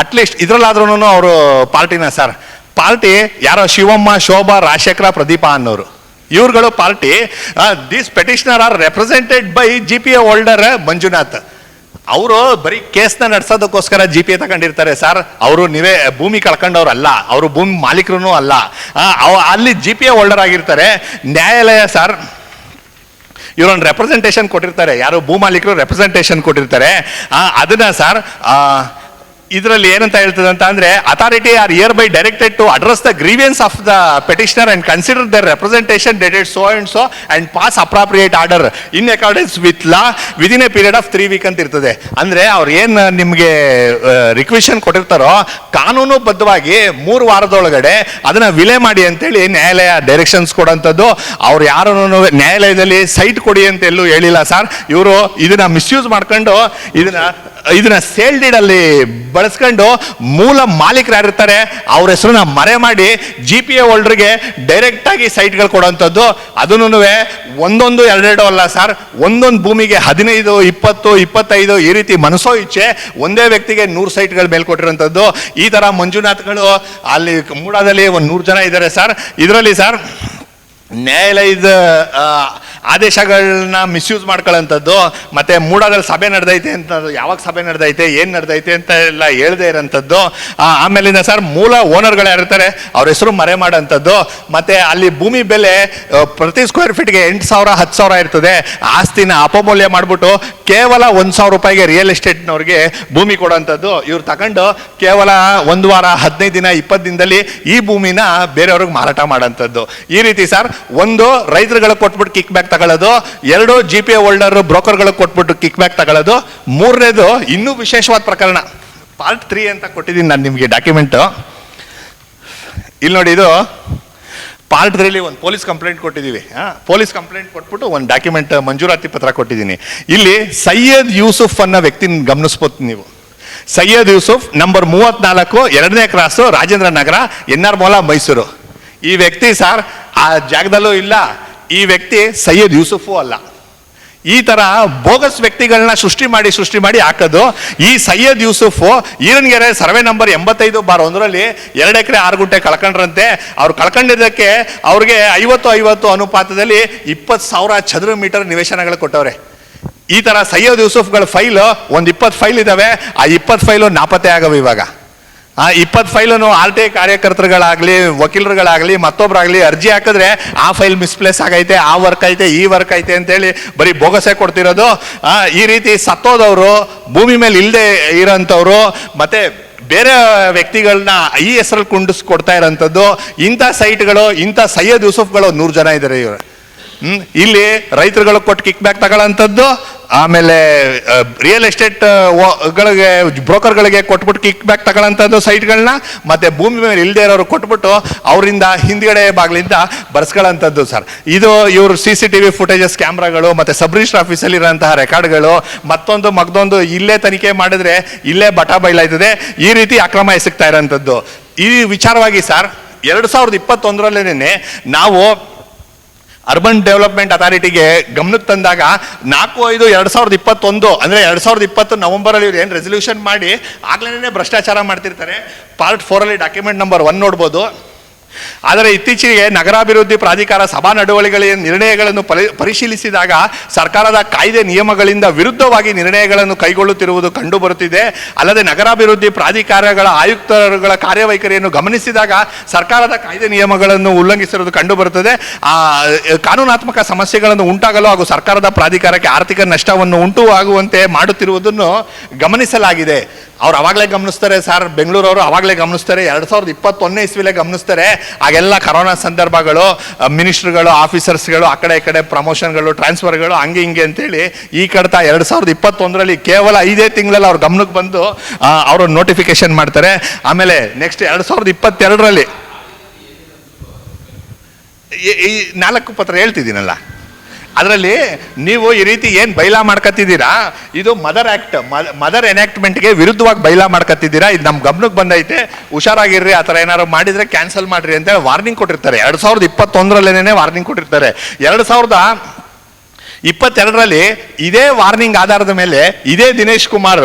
ಅಟ್ಲೀಸ್ಟ್ ಇದರಲ್ಲಾದ್ರೂ ಅವರು ಪಾರ್ಟಿನ ಸರ್, ಪಾರ್ಟಿ ಯಾರೋ ಶಿವಮ್ಮ, ಶೋಭಾ, ರಾಜಶೇಖರ, ಪ್ರದೀಪ ಅನ್ನೋರು ಇವ್ರುಗಳು party. This petitioner are represented by GPA holder Manjunath. ಅವರು ಬರೀ ಕೇಸ್ನ ನಡೆಸೋದಕ್ಕೋಸ್ಕರ GPA ತಗೊಂಡಿರ್ತಾರೆ ಸರ್. ಅವರು ನೀವೇ ಭೂಮಿ ಕಳ್ಕೊಂಡವ್ರಲ್ಲ, ಅವರು ಭೂಮಿ ಮಾಲೀಕರು ಅಲ್ಲ. ಅಲ್ಲಿ GPA ಹೋಲ್ಡರ್ ಆಗಿರ್ತಾರೆ. ನ್ಯಾಯಾಲಯ ಸರ್ ಇವರೊಂದು ರೆಪ್ರೆಸೆಂಟೇಷನ್ ಕೊಟ್ಟಿರ್ತಾರೆ, ಯಾರು ಭೂಮಾಲೀಕರು ರೆಪ್ರೆಸೆಂಟೇಷನ್ ಕೊಟ್ಟಿರ್ತಾರೆ. ಅದನ್ನ ಸರ್ ಇದರಲ್ಲಿ ಏನಂತ ಹೇಳ್ತದೆ ಅಂತ ಅಂದ್ರೆ, authority are hereby directed to address the grievances of the petitioner and consider their representation dated so and pass appropriate order in accordance with law within a period of 3 week ಅಂತ ಇರ್ತದೆ. ಅಂದ್ರೆ ಅವ್ರು ಏನು ನಿಮಗೆ requisition ಕೊಟ್ಟಿರ್ತಾರೋ ಕಾನೂನುಬದ್ಧವಾಗಿ 3 ವಾರದೊಳಗಡೆ ಅದನ್ನ ವಿಲೆ ಮಾಡಿ ಅಂತೇಳಿ ನ್ಯಾಯಾಲಯ ಡೈರೆಕ್ಷನ್ಸ್ ಕೊಡೋಂಥದ್ದು. ಅವ್ರು ಯಾರು ನ್ಯಾಯಾಲಯದಲ್ಲಿ ಸೈಟ್ ಕೊಡಿ ಅಂತ ಎಲ್ಲೂ ಹೇಳಿಲ್ಲ ಸರ್. ಇವರು ಇದನ್ನ ಮಿಸ್ಯೂಸ್ ಮಾಡ್ಕೊಂಡು ಇದನ್ನ ಸೇಲ್ ಡೀಡ್ ಅಲ್ಲಿ ಬಳಸ್ಕೊಂಡು ಮೂಲ ಮಾಲೀಕರು ಯಾರಿರ್ತಾರೆ ಅವ್ರ ಹೆಸರನ್ನ ಮರೆ ಮಾಡಿ GPA ಹೋಲ್ಡರ್ಗೆ ಡೈರೆಕ್ಟ್ ಆಗಿ ಸೈಟ್ಗಳು ಕೊಡುವಂಥದ್ದು. ಅದನ್ನು ಒಂದೊಂದು 2 ಅಲ್ಲ ಸರ್, ಒಂದೊಂದು ಭೂಮಿಗೆ 15, 20, 25 ಈ ರೀತಿ ಮನಸೋ ಇಚ್ಛೆ ಒಂದೇ ವ್ಯಕ್ತಿಗೆ 100 ಸೈಟ್ಗಳು ಮೇಲ್ಕೊಟ್ಟಿರುವಂಥದ್ದು. ಈ ತರ ಮಂಜುನಾಥ್ಗಳು ಅಲ್ಲಿ ಮೂಡಾದಲ್ಲಿ ಒಂದು 100 ಜನ ಇದ್ದಾರೆ ಸರ್. ಇದರಲ್ಲಿ ಸರ್ ನ್ಯಾಯಾಲಯದ ಆದೇಶಗಳನ್ನ ಮಿಸ್ಯೂಸ್ ಮಾಡ್ಕೊಳ್ಳೋಂಥದ್ದು, ಮತ್ತೆ ಮೂಡಾದಲ್ಲಿ ಸಭೆ ನಡೆದೈತೆ ಅಂತ, ಯಾವಾಗ ಸಭೆ ನಡೆದೈತೆ, ಏನು ನಡೆದೈತೆ ಅಂತ ಎಲ್ಲ ಹೇಳ್ದೇ ಇರೋಂಥದ್ದು. ಆಮೇಲಿಂದ ಸರ್ ಮೂಲ ಓನರ್ಗಳು ಯಾರಿರ್ತಾರೆ ಅವ್ರ ಹೆಸರು ಮರೆ ಮಾಡೋಂಥದ್ದು. ಮತ್ತೆ ಅಲ್ಲಿ ಭೂಮಿ ಬೆಲೆ ಪ್ರತಿ ಸ್ಕ್ವೇರ್ ಫೀಟ್ಗೆ 8,000 10,000 ಇರ್ತದೆ. ಆಸ್ತಿನ ಅಪಮೌಲ್ಯ ಮಾಡಿಬಿಟ್ಟು ಕೇವಲ 1,000 ರೂಪಾಯಿಗೆ ರಿಯಲ್ ಎಸ್ಟೇಟ್ನವ್ರಿಗೆ ಭೂಮಿ ಕೊಡೋಂಥದ್ದು. ಇವ್ರು ತಗೊಂಡು ಕೇವಲ 1 ವಾರ, 15 ದಿನ, 20 ದಿನದಲ್ಲಿ ಈ ಭೂಮಿನ ಬೇರೆಯವ್ರಿಗೆ ಮಾರಾಟ ಮಾಡೋಂಥದ್ದು. ಈ ರೀತಿ ಸರ್, ಒಂದು ರೈತರುಗಳಿಗೆ ಕೊಟ್ಬಿಟ್ಟು ಕಿಕ್ ಬ್ಯಾಕ್ ತಗೊಳ್ಳೋದು, 2 GPA ಹೋಲ್ಡರ್ ಬ್ರೋಕರ್ಗಳಿಗೆ ಕೊಟ್ಬಿಟ್ಟು ಕಿಕ್ ಬ್ಯಾಕ್ ತಗೊಳ್ಳೋದು, 3ನೇದು ಇನ್ನೂ ವಿಶೇಷವಾದ ಪ್ರಕರಣ ಪಾರ್ಟ್ 3 ಅಂತ ಕೊಟ್ಟಿದ್ದೀನಿ ನಾನು ನಿಮಗೆ ಡಾಕ್ಯುಮೆಂಟ್. ಇಲ್ಲಿ ನೋಡಿ, ಇದು ಪಾರ್ಟ್ 3 ಒಂದು ಪೊಲೀಸ್ ಕಂಪ್ಲೇಂಟ್ ಕೊಟ್ಟಿದ್ದೀವಿ. ಪೊಲೀಸ್ ಕಂಪ್ಲೇಂಟ್ ಕೊಟ್ಬಿಟ್ಟು ಒಂದು ಡಾಕ್ಯುಮೆಂಟ್ ಮಂಜೂರಾತಿ ಪತ್ರ ಕೊಟ್ಟಿದ್ದೀನಿ. ಇಲ್ಲಿ ಸೈಯದ್ ಯೂಸುಫ್ ಅನ್ನೋ ವ್ಯಕ್ತಿನ ಗಮನಿಸ್ಬೋದು ನೀವು. ಸೈಯದ್ ಯೂಸುಫ್ ನಂಬರ್ 34, 2ನೇ ಕ್ರಾಸು, ರಾಜೇಂದ್ರ ನಗರ, NR ಮೌಲ, ಮೈಸೂರು. ಈ ವ್ಯಕ್ತಿ ಸರ್ ಆ ಜಾಗದಲ್ಲೂ ಇಲ್ಲ, ಈ ವ್ಯಕ್ತಿ ಸೈಯದ್ ಯೂಸುಫು ಅಲ್ಲ. ಈ ತರ ಬೋಗಸ್ ವ್ಯಕ್ತಿಗಳನ್ನ ಸೃಷ್ಟಿ ಮಾಡಿ ಹಾಕೋದು. ಈ ಸೈಯದ್ ಯೂಸುಫ್ ಈರನ್ಗೆರೆ ಸರ್ವೆ ನಂಬರ್ 85/1ರಲ್ಲಿ 2 ಎಕರೆ 6 ಗುಂಟೆ ಕಳ್ಕೊಂಡ್ರಂತೆ. ಅವ್ರು ಕಳ್ಕೊಂಡಿದ್ದಕ್ಕೆ ಅವ್ರಿಗೆ 50-50 ಅನುಪಾತದಲ್ಲಿ 20,000 ಚದುರ ಮೀಟರ್ ನಿವೇಶನಗಳು ಕೊಟ್ಟವ್ರೆ. ಈ ತರ ಸೈಯದ್ ಯೂಸುಫ್ಗಳ ಫೈಲ್ ಒಂದು 20 ಫೈಲ್ ಇದಾವೆ. ಆ 20 ಫೈಲು ನಾಪತ್ತೆ ಆಗವೆ. ಇವಾಗ ಆ 20 ಫೈಲನ್ನು RTI ಕಾರ್ಯಕರ್ತರುಗಳಾಗ್ಲಿ, ವಕೀಲರುಗಳಾಗ್ಲಿ, ಮತ್ತೊಬ್ಬರಾಗ್ಲಿ ಅರ್ಜಿ ಹಾಕಿದ್ರೆ ಆ ಫೈಲ್ ಮಿಸ್ಪ್ಲೇಸ್ ಆಗೈತೆ, ಆ ವರ್ಕ್ ಐತೆ, ಈ ವರ್ಕ್ ಐತೆ ಅಂತೇಳಿ ಬರೀ ಬೋಗಸೆ ಕೊಡ್ತಿರೋದು. ಈ ರೀತಿ ಸತ್ತೋದವರು, ಭೂಮಿ ಮೇಲೆ ಇಲ್ಲದೆ ಇರೋಂಥವ್ರು, ಮತ್ತೆ ಬೇರೆ ವ್ಯಕ್ತಿಗಳನ್ನ ಈ ಹೆಸರಲ್ಲಿ ಕುಂಡಿಸ್ಕೊಡ್ತಾ ಇರೋಂಥದ್ದು. ಇಂಥ ಸೈಟ್ಗಳು, ಇಂಥ ಸೈಯದ್ ಯೂಸುಫ್ಗಳು 100 ಜನ ಇದ್ದಾರೆ ಇವರು. ಇಲ್ಲಿ ರೈತರುಗಳು ಕೊಟ್ಟು ಕಿಕ್ ಬ್ಯಾಕ್ ತಗೊಳ್ಳೋಂಥದ್ದು, ಆಮೇಲೆ ರಿಯಲ್ ಎಸ್ಟೇಟ್ ಗಳಿಗೆ ಬ್ರೋಕರ್ಗಳಿಗೆ ಕೊಟ್ಬಿಟ್ಟು ಕಿಕ್ ಬ್ಯಾಕ್ ತಗೊಳ್ಳೋಂಥದ್ದು ಸೈಟ್ಗಳನ್ನ, ಮತ್ತೆ ಭೂಮಿ ಮೇಲೆ ಇಲ್ಲದೆ ಇರೋರು ಕೊಟ್ಬಿಟ್ಟು ಅವರಿಂದ ಹಿಂದ್ಗಡೆ ಬಾಗಿಲಿಂದ ಬರ್ಸ್ಕೊಳ್ಳೋಂಥದ್ದು ಸರ್. ಇದು ಇವರು CCTV ಫುಟೇಜಸ್, ಕ್ಯಾಮ್ರಾಗಳು, ಮತ್ತೆ ಸಬ್ ರಿಜಿಸ್ಟರ್ ಆಫೀಸಲ್ಲಿ ಇರೋಂತಹ ರೆಕಾರ್ಡ್ಗಳು, ಮತ್ತೊಂದು ಇಲ್ಲೇ ತನಿಖೆ ಮಾಡಿದ್ರೆ ಇಲ್ಲೇ ಬಟ ಬಯಲಾಯ್ತದೆ. ಈ ರೀತಿ ಅಕ್ರಮ ಎಸಗ್ತಾ ಇರೋಂಥದ್ದು. ಈ ವಿಚಾರವಾಗಿ ಸರ್ 2021ರಲ್ಲೇನೆ ನಾವು ಅರ್ಬನ್ ಡೆವಲಪ್ಮೆಂಟ್ ಅಥಾರಿಟಿಗೆ ಗಮನಕ್ಕೆ ತಂದಾಗ 4/5/2021 ಅಂದರೆ 2020 ನವೆಂಬರಲ್ಲಿ ಇವ್ರು ಏನು ರೆಸಲ್ಯೂಷನ್ ಮಾಡಿ ಆಗ್ಲೇ ಭ್ರಷ್ಟಾಚಾರ ಮಾಡ್ತಿರ್ತಾರೆ. ಪಾರ್ಟ್ 4ಅಲ್ಲಿ ಡಾಕ್ಯುಮೆಂಟ್ ನಂಬರ್ 1 ನೋಡ್ಬೋದು. ಆದರೆ ಇತ್ತೀಚೆಗೆ ನಗರಾಭಿವೃದ್ಧಿ ಪ್ರಾಧಿಕಾರ ಸಭಾ ನಡವಳಿಕೆಗಳ ನಿರ್ಣಯಗಳನ್ನು ಪರಿಶೀಲಿಸಿದಾಗ ಸರ್ಕಾರದ ಕಾಯ್ದೆ ನಿಯಮಗಳಿಂದ ವಿರುದ್ಧವಾಗಿ ನಿರ್ಣಯಗಳನ್ನು ಕೈಗೊಳ್ಳುತ್ತಿರುವುದು ಕಂಡುಬರುತ್ತಿದೆ. ಅಲ್ಲದೆ ನಗರಾಭಿವೃದ್ಧಿ ಪ್ರಾಧಿಕಾರಗಳ ಆಯುಕ್ತರುಗಳ ಕಾರ್ಯವೈಖರಿಯನ್ನು ಗಮನಿಸಿದಾಗ ಸರ್ಕಾರದ ಕಾಯ್ದೆ ನಿಯಮಗಳನ್ನು ಉಲ್ಲಂಘಿಸಿರುವುದು ಕಂಡುಬರುತ್ತದೆ. ಕಾನೂನಾತ್ಮಕ ಸಮಸ್ಯೆಗಳನ್ನು ಉಂಟಾಗಲು ಹಾಗೂ ಸರ್ಕಾರದ ಪ್ರಾಧಿಕಾರಕ್ಕೆ ಆರ್ಥಿಕ ನಷ್ಟವನ್ನು ಉಂಟು ಆಗುವಂತೆ ಮಾಡುತ್ತಿರುವುದನ್ನು ಗಮನಿಸಲಾಗಿದೆ. ಅವ್ರು ಅವಾಗಲೇ ಗಮನಿಸ್ತಾರೆ ಸರ್, ಬೆಂಗಳೂರವರು ಅವಾಗಲೇ ಗಮನಿಸ್ತಾರೆ, 2021ನೇ ಇಸ್ವಿಲೇ ಗಮನಿಸ್ತಾರೆ. ಆಗೆಲ್ಲ ಕರೋನಾ ಸಂದರ್ಭಗಳು, ಮಿನಿಸ್ಟ್ರುಗಳು, ಆಫೀಸರ್ಸ್ಗಳು ಆ ಕಡೆ ಈ ಕಡೆ ಪ್ರಮೋಷನ್ಗಳು, ಟ್ರಾನ್ಸ್ಫರ್ಗಳು ಹಂಗೆ ಹಿಂಗೆ ಅಂತೇಳಿ ಈ ಕಡ್ತಾ 2021ರಲ್ಲಿ ಕೇವಲ 5 ತಿಂಗಳಲ್ಲಿ ಅವ್ರ ಗಮನಕ್ಕೆ ಬಂದು ಅವರು ನೋಟಿಫಿಕೇಶನ್ ಮಾಡ್ತಾರೆ. ಆಮೇಲೆ ನೆಕ್ಸ್ಟ್ 2022ರಲ್ಲಿ ಈ 4 ಪತ್ರ ಹೇಳ್ತಿದ್ದೀನಲ್ಲ, ಅದರಲ್ಲಿ ನೀವು ಈ ರೀತಿ ಏನು ಬೈಲಾ ಮಾಡ್ಕೊತಿದ್ದೀರಾ, ಇದು ಮದರ್ ಎನಾಕ್ಟ್ಮೆಂಟ್ಗೆ ವಿರುದ್ಧವಾಗಿ ಬೈಲಾ ಮಾಡ್ಕೊತಿದ್ದೀರಾ, ಇದು ನಮ್ಮ ಗಮನಕ್ಕೆ ಬಂದೈತೆ, ಹುಷಾರಾಗಿರ್ರಿ, ಆ ಥರ ಏನಾದ್ರು ಮಾಡಿದರೆ ಕ್ಯಾನ್ಸಲ್ ಮಾಡಿರಿ ಅಂತೇಳಿ ವಾರ್ನಿಂಗ್ ಕೊಟ್ಟಿರ್ತಾರೆ. 2021ರಲ್ಲೇನೆ ವಾರ್ನಿಂಗ್ ಕೊಟ್ಟಿರ್ತಾರೆ. 2022ರಲ್ಲಿ ಇದೇ ವಾರ್ನಿಂಗ್ ಆಧಾರದ ಮೇಲೆ ಇದೇ ದಿನೇಶ್ ಕುಮಾರ್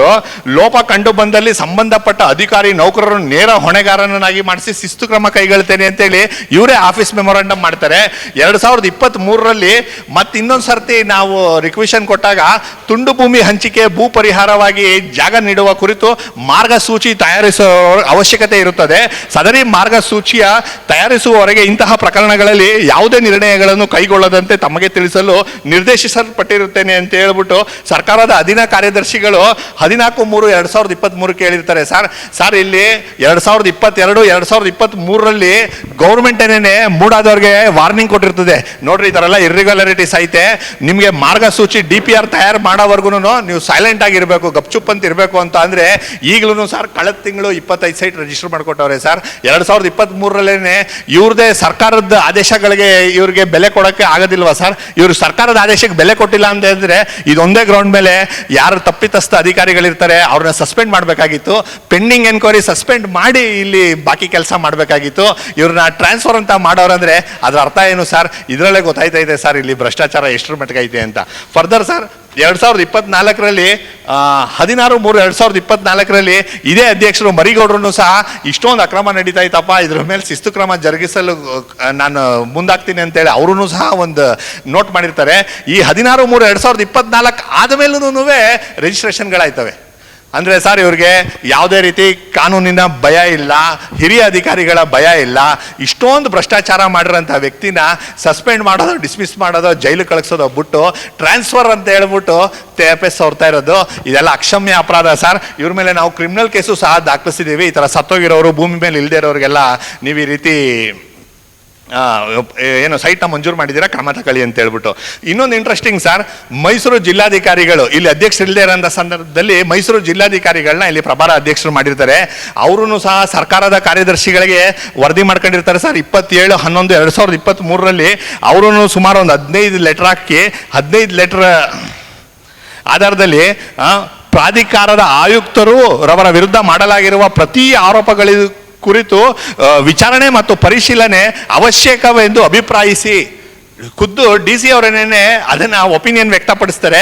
ಲೋಪ ಕಂಡು ಬಂದಲ್ಲಿ ಸಂಬಂಧಪಟ್ಟ ಅಧಿಕಾರಿ ನೌಕರರನ್ನು ನೇರ ಹೊಣೆಗಾರನನ್ನಾಗಿ ಮಾಡಿಸಿ ಶಿಸ್ತು ಕ್ರಮ ಕೈಗೊಳ್ತೇನೆ ಅಂತೇಳಿ ಇವರೇ ಆಫೀಸ್ ಮೆಮೊರಾಂಡಮ್ ಮಾಡ್ತಾರೆ. 2023ರಲ್ಲಿ ಮತ್ತೆ ಇನ್ನೊಂದು ಸರ್ತಿ ನಾವು ರಿಕ್ವೆಷನ್ ಕೊಟ್ಟಾಗ ತುಂಡು ಭೂಮಿ ಹಂಚಿಕೆ ಭೂ ಪರಿಹಾರವಾಗಿ ಜಾಗ ನೀಡುವ ಕುರಿತು ಮಾರ್ಗಸೂಚಿ ತಯಾರಿಸುವ ಅವಶ್ಯಕತೆ ಇರುತ್ತದೆ. ಸದರಿ ಮಾರ್ಗಸೂಚಿಯ ತಯಾರಿಸುವವರೆಗೆ ಇಂತಹ ಪ್ರಕರಣಗಳಲ್ಲಿ ಯಾವುದೇ ನಿರ್ಣಯಗಳನ್ನು ಕೈಗೊಳ್ಳದಂತೆ ತಮಗೆ ತಿಳಿಸಲು ನಿರ್ದೇಶಿಸಲ್ಪಟ್ಟಿರುತ್ತೇನೆ ಅಂತ ಹೇಳ್ಬಿಟ್ಟು ಸರ್ಕಾರದ ಅಧೀನ ಕಾರ್ಯದರ್ಶಿಗಳು 14/3/2023 ಹೇಳಿರ್ತಾರೆ. ಸರ್ ಇಲ್ಲಿ 2022 2023ರಲ್ಲಿ ಗೌರ್ಮೆಂಟ್ ಏನೇನೆ ಮೂಡಾದವ್ರಿಗೆ ವಾರ್ನಿಂಗ್ ಕೊಟ್ಟಿರ್ತದೆ. ನೋಡ್ರಿ, ಈ ಥರ ಎಲ್ಲ ಇರ್ರೆಗ್ಯುಲಾರಿಟೀಸ್ ಐತೆ, ನಿಮಗೆ ಮಾರ್ಗಸೂಚಿ DPR ತಯಾರು ಮಾಡೋವರೆಗೂ ನೀವು ಸೈಲೆಂಟ್ ಆಗಿರಬೇಕು, ಗಪ್ಚುಪ್ ಅಂತ ಇರಬೇಕು ಅಂತ ಅಂದರೆ ಈಗಲೂ ಸರ್ ಕಳೆದ ತಿಂಗಳು 25 ಸೈಟ್ ರಿಜಿಸ್ಟರ್ ಮಾಡಿಕೊಟ್ಟವ್ರೆ ಸರ್. 2023ರಲ್ಲೇನೆ ಇವ್ರದೇ ಸರ್ಕಾರದ ಆದೇಶಗಳಿಗೆ ಇವ್ರಿಗೆ ಬೆಲೆ ಕೊಡೋಕ್ಕೆ ಆಗೋದಿಲ್ವಾ ಸರ್? ಇವರು ಸರ್ಕಾರದ ಆದೇಶಕ್ಕೆ ಬೆಲೆ ಕೊಟ್ಟಿಲ್ಲ ಅಂತ ಹೇಳಿದ್ರೆ ಇದೊಂದೇ ಗ್ರೌಂಡ್ ಮೇಲೆ ಯಾರು ತಪ್ಪಿತಸ್ಥ ಅಧಿಕಾರಿಗಳಿರ್ತಾರೆ ಅವ್ರನ್ನ ಸಸ್ಪೆಂಡ್ ಮಾಡಬೇಕಾಗಿತ್ತು. ಪೆಂಡಿಂಗ್ ಎನ್ಕ್ವೈರಿ ಸಸ್ಪೆಂಡ್ ಮಾಡಿ ಇಲ್ಲಿ ಬಾಕಿ ಕೆಲಸ ಮಾಡಬೇಕಾಗಿತ್ತು. ಇವ್ರನ್ನ ಟ್ರಾನ್ಸ್ಫರ್ ಅಂತ ಮಾಡೋರಂದ್ರೆ ಅದರ ಅರ್ಥ ಏನು ಸರ್? ಇದರಲ್ಲೇ ಗೊತ್ತಾಯ್ತೈತೆ ಸರ್ ಇಲ್ಲಿ ಭ್ರಷ್ಟಾಚಾರ ಎಷ್ಟರ ಮಟ್ಟಿಗೆ ಐತೆ ಅಂತ. ಫರ್ದರ್ ಸರ್ 2024ರಲ್ಲಿ 16/3/2024ರಲ್ಲಿ ಇದೇ ಅಧ್ಯಕ್ಷರು ಮರಿಗೌಡರನ್ನು ಸಹ ಇಷ್ಟೊಂದು ಅಕ್ರಮ ನಡೀತಾ ಇತ್ತಪ್ಪ, ಇದ್ರ ಮೇಲೆ ಶಿಸ್ತು ಕ್ರಮ ಜರುಗಿಸಲು ನಾನು ಮುಂದಾಗ್ತೀನಿ ಅಂತೇಳಿ ಅವರೂ ಸಹ ಒಂದು ನೋಟ್ ಮಾಡಿರ್ತಾರೆ. ಈ 16/3/2024 ಆದಮೇಲೂ ರಿಜಿಸ್ಟ್ರೇಷನ್ಗಳಾಯ್ತವೆ. ಅಂದರೆ ಸರ್ ಇವ್ರಿಗೆ ಯಾವುದೇ ರೀತಿ ಕಾನೂನಿನ ಭಯ ಇಲ್ಲ, ಹಿರಿಯ ಅಧಿಕಾರಿಗಳ ಭಯ ಇಲ್ಲ. ಇಷ್ಟೊಂದು ಭ್ರಷ್ಟಾಚಾರ ಮಾಡಿರೋಂಥ ವ್ಯಕ್ತಿನ ಸಸ್ಪೆಂಡ್ ಮಾಡೋದು, ಡಿಸ್ಮಿಸ್ ಮಾಡೋದು, ಜೈಲು ಕಳಿಸೋದು ಬಿಟ್ಟು ಟ್ರಾನ್ಸ್ಫರ್ ಅಂತ ಹೇಳ್ಬಿಟ್ಟು ತೇಪೆಸ್ ಹೊರ್ತಾ ಇರೋದು ಇದೆಲ್ಲ ಅಕ್ಷಮ್ಯ ಅಪರಾಧ ಸರ್. ಇವ್ರ ಮೇಲೆ ನಾವು ಕ್ರಿಮಿನಲ್ ಕೇಸು ಸಹ ದಾಖಲಿಸಿದ್ದೀವಿ. ಈ ಥರ ಸತ್ತೋಗಿರೋರು, ಭೂಮಿ ಮೇಲೆ ಇಲ್ಲದೆ ಇರೋರಿಗೆಲ್ಲ ನೀವು ಈ ರೀತಿ ಏನು ಸೈಟ್ನ ಮಂಜೂರು ಮಾಡಿದ್ದೀರಾ, ಕ್ರಮ ತಗೊಳ್ಳಿ ಅಂತ ಹೇಳ್ಬಿಟ್ಟು. ಇನ್ನೊಂದು ಇಂಟ್ರೆಸ್ಟಿಂಗ್ ಸರ್, ಮೈಸೂರು ಜಿಲ್ಲಾಧಿಕಾರಿಗಳು ಇಲ್ಲಿ ಅಧ್ಯಕ್ಷರು ಇಲ್ಲದೆ ಇರೋಂಥ ಸಂದರ್ಭದಲ್ಲಿ ಮೈಸೂರು ಜಿಲ್ಲಾಧಿಕಾರಿಗಳನ್ನ ಇಲ್ಲಿ ಪ್ರಭಾರ ಅಧ್ಯಕ್ಷರು ಮಾಡಿರ್ತಾರೆ. ಅವರೂ ಸಹ ಸರ್ಕಾರದ ಕಾರ್ಯದರ್ಶಿಗಳಿಗೆ ವರದಿ ಮಾಡ್ಕೊಂಡಿರ್ತಾರೆ ಸರ್. 27/11/2023ರಲ್ಲಿ ಅವರೂ ಸುಮಾರು ಒಂದು 15 ಲೆಟರ್ ಹಾಕಿ 15 ಲೆಟರ್ ಆಧಾರದಲ್ಲಿ ಪ್ರಾಧಿಕಾರದ ಆಯುಕ್ತರು ರವರ ವಿರುದ್ಧ ಮಾಡಲಾಗಿರುವ ಪ್ರತಿ ಆರೋಪಗಳಿಗೂ ಕುರಿತು ವಿಚಾರಣೆ ಮತ್ತು ಪರಿಶೀಲನೆ ಅವಶ್ಯಕವೆಂದು ಅಭಿಪ್ರಾಯಿಸಿ ಖುದ್ದು DC ಅವರೇನೇ ಅದನ್ನು ಒಪಿನಿಯನ್ ವ್ಯಕ್ತಪಡಿಸ್ತಾರೆ.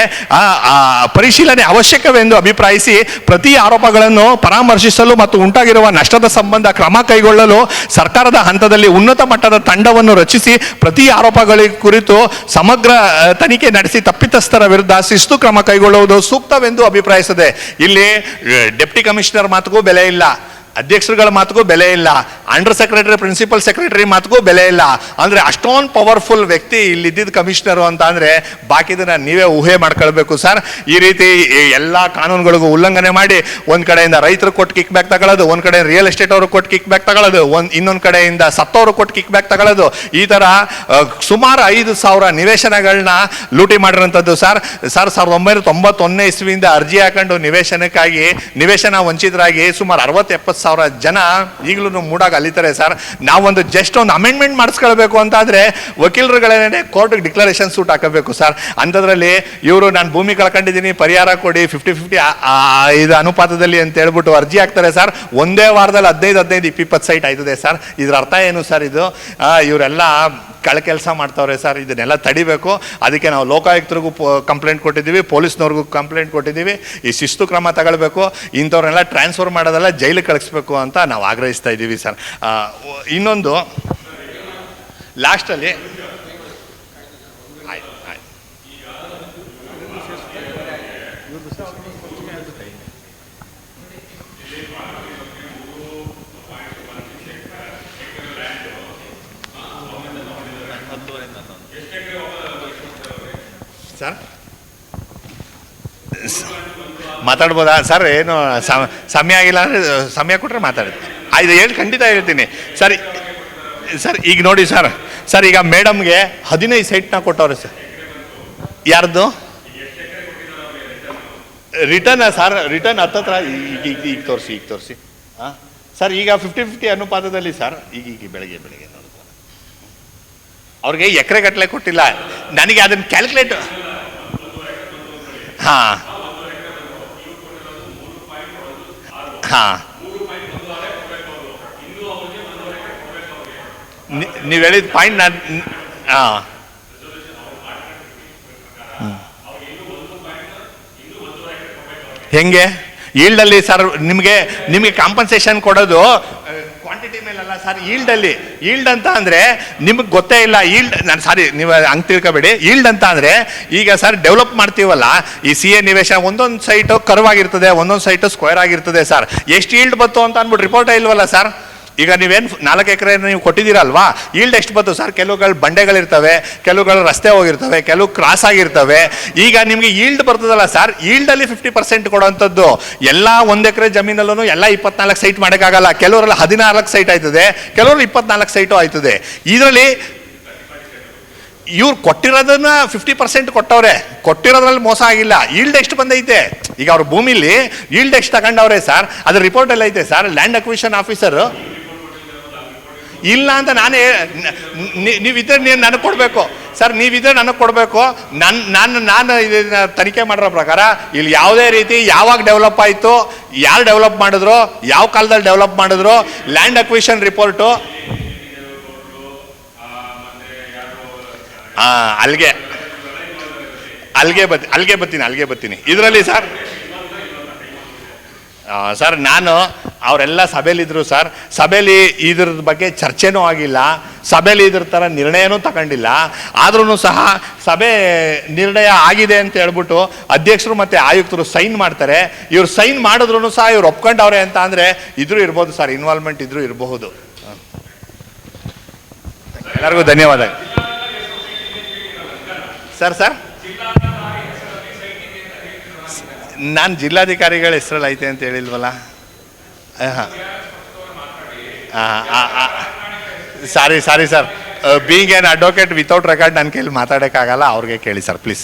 ಪರಿಶೀಲನೆ ಅವಶ್ಯಕವೆಂದು ಅಭಿಪ್ರಾಯಿಸಿ ಪ್ರತಿ ಆರೋಪಗಳನ್ನು ಪರಾಮರ್ಶಿಸಲು ಮತ್ತು ಉಂಟಾಗಿರುವ ನಷ್ಟದ ಸಂಬಂಧ ಕ್ರಮ ಕೈಗೊಳ್ಳಲು ಸರ್ಕಾರದ ಹಂತದಲ್ಲಿ ಉನ್ನತ ಮಟ್ಟದ ತಂಡವನ್ನು ರಚಿಸಿ ಪ್ರತಿ ಆರೋಪಗಳ ಕುರಿತು ಸಮಗ್ರ ತನಿಖೆ ನಡೆಸಿ ತಪ್ಪಿತಸ್ಥರ ವಿರುದ್ಧ ಶಿಸ್ತು ಕ್ರಮ ಕೈಗೊಳ್ಳುವುದು ಸೂಕ್ತವೆಂದು ಅಭಿಪ್ರಾಯಿಸಿದೆ. ಇಲ್ಲಿ ಡೆಪ್ಟಿ ಕಮಿಷನರ್ ಮಾತಿಗೂ ಬೆಲೆ ಇಲ್ಲ, ಅಧ್ಯಕ್ಷರುಗಳ ಮಾತಿಗೂ ಬೆಲೆ ಇಲ್ಲ, ಅಂಡರ್ ಸೆಕ್ರೆಟರಿ, ಪ್ರಿನ್ಸಿಪಲ್ ಸೆಕ್ರೆಟರಿ ಮಾತಿಗೂ ಬೆಲೆ ಇಲ್ಲ. ಅಂದರೆ ಅಷ್ಟೊಂದು ಪವರ್ಫುಲ್ ವ್ಯಕ್ತಿ ಇಲ್ಲಿದ್ದಿದ್ದು ಕಮಿಷನರು ಅಂತ ಅಂದರೆ ಬಾಕಿದನ್ನ ನೀವೇ ಊಹೆ ಮಾಡ್ಕೊಳ್ಬೇಕು ಸರ್. ಈ ರೀತಿ ಎಲ್ಲ ಕಾನೂನುಗಳಿಗೂ ಉಲ್ಲಂಘನೆ ಮಾಡಿ ಒಂದು ಕಡೆಯಿಂದ ರೈತರು ಕೊಟ್ಟು ಕಿಕ್ ಬ್ಯಾಕ್ ತಗೊಳ್ಳೋದು, ಒಂದು ಕಡೆ ರಿಯಲ್ ಎಸ್ಟೇಟ್ ಅವರು ಕೊಟ್ಟು ಕಿಕ್ ಬ್ಯಾಕ್ ತಗೊಳ್ಳೋದು, ಇನ್ನೊಂದು ಕಡೆಯಿಂದ ಸತ್ತವರು ಕೊಟ್ಟು ಕಿಕ್ ಬ್ಯಾಕ್ ತಗೊಳ್ಳೋದು, ಈ ಥರ ಸುಮಾರು 5,000 ನಿವೇಶನಗಳನ್ನ ಲೂಟಿ ಮಾಡಿರೋಂಥದ್ದು ಸರ್. 1991ನೇ ಇಸ್ವಿಯಿಂದ ಅರ್ಜಿ ಹಾಕೊಂಡು ನಿವೇಶನ ವಂಚಿತರಾಗಿ ಸುಮಾರು 60-70 ಸಾವಿರ ಜನ ಈಗಲೂ ಮೂಡಾಗ ಅಲಿತಾರೆ ಸರ್. ನಾವೊಂದು ಜಸ್ಟ್ ಒಂದು ಅಮೆಂಡ್ಮೆಂಟ್ ಮಾಡಿಸ್ಕೊಳ್ಬೇಕು ಅಂತಾದರೆ ವಕೀಲರುಗಳೇನೆ ಕೋರ್ಟ್ಗೆ ಡಿಕ್ಲರೇಷನ್ ಸೂಟ್ ಹಾಕಬೇಕು ಸರ್. ಅಂಥದ್ರಲ್ಲಿ ಇವರು ನಾನು ಭೂಮಿ ಕಳ್ಕೊಂಡಿದ್ದೀನಿ, ಪರಿಹಾರ ಕೊಡಿ 50-50 ಇದು ಅನುಪಾತದಲ್ಲಿ ಅಂತ ಹೇಳ್ಬಿಟ್ಟು ಅರ್ಜಿ ಹಾಕ್ತಾರೆ ಸರ್. ಒಂದೇ ವಾರದಲ್ಲಿ 15-20 ಸೈಟ್ ಆಯ್ತದೆ ಸರ್. ಇದರ ಅರ್ಥ ಏನು ಸರ್? ಇದು ಇವರೆಲ್ಲ ಕೆಲಸ ಮಾಡ್ತಾವ್ರೆ ಸರ್. ಇದನ್ನೆಲ್ಲ ತಡಿಬೇಕು. ಅದಕ್ಕೆ ನಾವು ಲೋಕಾಯುಕ್ತರಿಗೂ ಕಂಪ್ಲೇಂಟ್ ಕೊಟ್ಟಿದ್ದೀವಿ, ಪೊಲೀಸ್ನವ್ರಿಗೂ ಕಂಪ್ಲೇಂಟ್ ಕೊಟ್ಟಿದ್ದೀವಿ. ಈ ಶಿಸ್ತು ಕ್ರಮ ತಗೊಳ್ಬೇಕು, ಇಂಥವ್ರನ್ನೆಲ್ಲ ಟ್ರಾನ್ಸ್ಫರ್ ಮಾಡೋದೆಲ್ಲ ಜೈಲಿಗೆ ಕಳಿಸ್ಬೇಕು ಅಂತ ನಾವು ಆಗ್ರಹಿಸ್ತಾ ಇದ್ದೀವಿ ಸರ್. ಇನ್ನೊಂದು ಲಾಸ್ಟಲ್ಲಿ ಆಯ್ತು ಆಯ್ತು. ಸರ್ ಮಾತಾಡ್ಬೋದಾ ಸರ್? ಏನು ಸಮಯ ಆಗಿಲ್ಲ ಅಂದರೆ ಸಮಯ ಕೊಟ್ಟರೆ ಮಾತಾಡ್ತೀನಿ. ಆಯ್ತು ಹೇಳಿ, ಖಂಡಿತ ಹೇಳ್ತೀನಿ ಸರ್. ಸರ್ ಈಗ ನೋಡಿ ಸರ್, ಸರ್ ಈಗ ಮೇಡಮ್ಗೆ 15 ಸೈಟ್ನ ಕೊಟ್ಟವ್ರೆ ಸರ್. ಯಾರ್ದು ರಿಟರ್ನ್ ಸರ್? ರಿಟರ್ನ್ ಹತ್ತತ್ರ ಈಗ ತೋರಿಸಿ ಹಾಂ ಸರ್. ಈಗ 50-50 ಅನುಪಾತದಲ್ಲಿ ಸರ್. ಈಗ ಬೆಳಗ್ಗೆ ನೋಡಿದ್ರು ಅವ್ರಿಗೆ ಎಕರೆ ಗಟ್ಟಲೆ ಕೊಟ್ಟಿಲ್ಲ. ನನಗೆ ಅದನ್ನು ಕ್ಯಾಲ್ಕುಲೇಟ್ ಹಾಂ ಹಾಂ ನೀವು ಹೇಳಿದ ಪಾಯಿಂಟ್ ನಾನು ಹಾಂ ಹೆಂಗೆ ಈಲ್ಡಲ್ಲಿ ಸರ್ ನಿಮಗೆ ಕಾಂಪನ್ಸೇಷನ್ ಕೊಡೋದು ಕ್ವಾಂಟಿಟಿ ಮೇಲಲ್ಲ ಸರ್, ಈಲ್ಡಲ್ಲಿ. ಈಲ್ಡ್ ಅಂತ ಅಂದರೆ ನಿಮಗೆ ಗೊತ್ತೇ ಇಲ್ಲ. ಈಲ್ಡ್ ನಾನು ಸಾರಿ ನೀವು ಹಂಗೆ ತಿಳ್ಕೊಬೇಡಿ. ಈಲ್ಡ್ ಅಂತ ಅಂದರೆ ಈಗ ಸರ್ ಡೆವಲಪ್ ಮಾಡ್ತೀವಲ್ಲ ಈ ಸಿ ಎ ನಿವೇಶನ, ಒಂದೊಂದು ಸೈಟು ಕರ್ವ್ ಆಗಿರ್ತದೆ, ಒಂದೊಂದು ಸೈಟು ಸ್ಕ್ವೇರ್ ಆಗಿರ್ತದೆ ಸರ್. ಎಷ್ಟು ಈಲ್ಡ್ ಬಂತು ಅಂತ ಅಂದ್ಬಿಟ್ಟು ರಿಪೋರ್ಟೇ ಇಲ್ವಲ್ಲ ಸರ್. ಈಗ ನೀವೇನು 4 ಎಕರೆ ನೀವು ಕೊಟ್ಟಿದ್ದೀರಲ್ವಾ, ಈಲ್ಡ್ ಎಷ್ಟು ಬಂತು ಸರ್? ಕೆಲವುಗಳು ಬಂಡೆಗಳಿರ್ತವೆ, ಕೆಲವುಗಳು ರಸ್ತೆ ಹೋಗಿರ್ತವೆ, ಕೆಲವು ಕ್ರಾಸ್ ಆಗಿರ್ತವೆ. ಈಗ ನಿಮಗೆ ಈಲ್ಡ್ ಬರ್ತದಲ್ಲ ಸರ್, ಈಲ್ಡಲ್ಲಿ 50% ಕೊಡೋವಂಥದ್ದು. ಎಲ್ಲ 1 ಎಕರೆ ಜಮೀನಲ್ಲೂ ಎಲ್ಲ 24 ಸೈಟ್ ಮಾಡೋಕ್ಕಾಗಲ್ಲ. ಕೆಲವರೆಲ್ಲ 14 ಸೈಟ್ ಆಯ್ತದೆ, ಕೆಲವರು 24 ಸೈಟು ಆಯ್ತದೆ. ಇದರಲ್ಲಿ ಇವ್ರು ಕೊಟ್ಟಿರೋದನ್ನ 50% ಕೊಟ್ಟವ್ರೆ, ಕೊಟ್ಟಿರೋದ್ರಲ್ಲಿ ಮೋಸ ಆಗಿಲ್ಲ. ಈಲ್ಡ್ ಎಷ್ಟು ಬಂದೈತೆ? ಈಗ ಅವ್ರ ಭೂಮಿಲಿ ಈಲ್ಡ್ ಎಷ್ಟು ತಗೊಂಡವ್ರೆ ಸರ್? ಅದ್ರ ರಿಪೋರ್ಟ್ ಎಲ್ಲ ಐತೆ ಸರ್. ಲ್ಯಾಂಡ್ ಅಕ್ವಿಷನ್ ಆಫೀಸರು ಇಲ್ಲ ಅಂತ ನಾನೇ, ನೀವಿದ್ರೆ ನೀವು ನನಗೆ ಕೊಡಬೇಕು ಸರ್. ನೀವಿದ್ರೆ ನನಗೆ ಕೊಡಬೇಕು. ನಾನು ಇದನ್ನ ತನಿಖೆ ಮಾಡಿರೋ ಪ್ರಕಾರ ಇಲ್ಲಿ ಯಾವುದೇ ರೀತಿ ಯಾವಾಗ ಡೆವಲಪ್ ಆಯಿತು, ಯಾರು ಡೆವಲಪ್ ಮಾಡಿದ್ರು, ಯಾವ ಕಾಲದಲ್ಲಿ ಡೆವಲಪ್ ಮಾಡಿದ್ರು, ಲ್ಯಾಂಡ್ ಅಕ್ವಿಷನ್ ರಿಪೋರ್ಟು ಅಲ್ಲಿಗೆ ಬರ್ತೀನಿ ಇದರಲ್ಲಿ ಸರ್. ಸರ್ ನಾನು ಅವರೆಲ್ಲ ಸಭೆಯಲ್ಲಿದ್ದರು ಸರ್. ಸಭೆಯಲ್ಲಿ ಇದ್ರ ಬಗ್ಗೆ ಚರ್ಚೆನೂ ಆಗಿಲ್ಲ, ಸಭೆಯಲ್ಲಿ ಇದ್ರ ಥರ ನಿರ್ಣಯನೂ ತಗೊಂಡಿಲ್ಲ. ಆದ್ರೂ ಸಹ ಸಭೆ ನಿರ್ಣಯ ಆಗಿದೆ ಅಂತ ಹೇಳ್ಬಿಟ್ಟು ಅಧ್ಯಕ್ಷರು ಮತ್ತು ಆಯುಕ್ತರು ಸೈನ್ ಮಾಡ್ತಾರೆ. ಇವ್ರು ಸೈನ್ ಮಾಡಿದ್ರು ಸಹ ಇವ್ರು ಒಪ್ಕೊಂಡವ್ರೆ ಅಂತ ಅಂದರೆ ಇದ್ರೂ ಇರ್ಬೋದು ಸರ್, ಇನ್ವಾಲ್ವ್ಮೆಂಟ್ ಇದ್ರೂ ಇರಬಹುದು. ಎಲ್ಲರಿಗೂ ಧನ್ಯವಾದ ಸರ್. ನಾನು ಜಿಲ್ಲಾಧಿಕಾರಿಗಳ ಹೆಸರಲ್ಲಿ ಐತೆ ಅಂತ ಹೇಳಿಲ್ವಲ್ಲ. Sorry sir, being an advocate without record ನನ್ನ ಕೈಲಿ ಮಾತಾಡೋಕ್ಕಾಗಲ್ಲ. ಅವ್ರಿಗೆ ಕೇಳಿ ಸರ್ ಪ್ಲೀಸ್.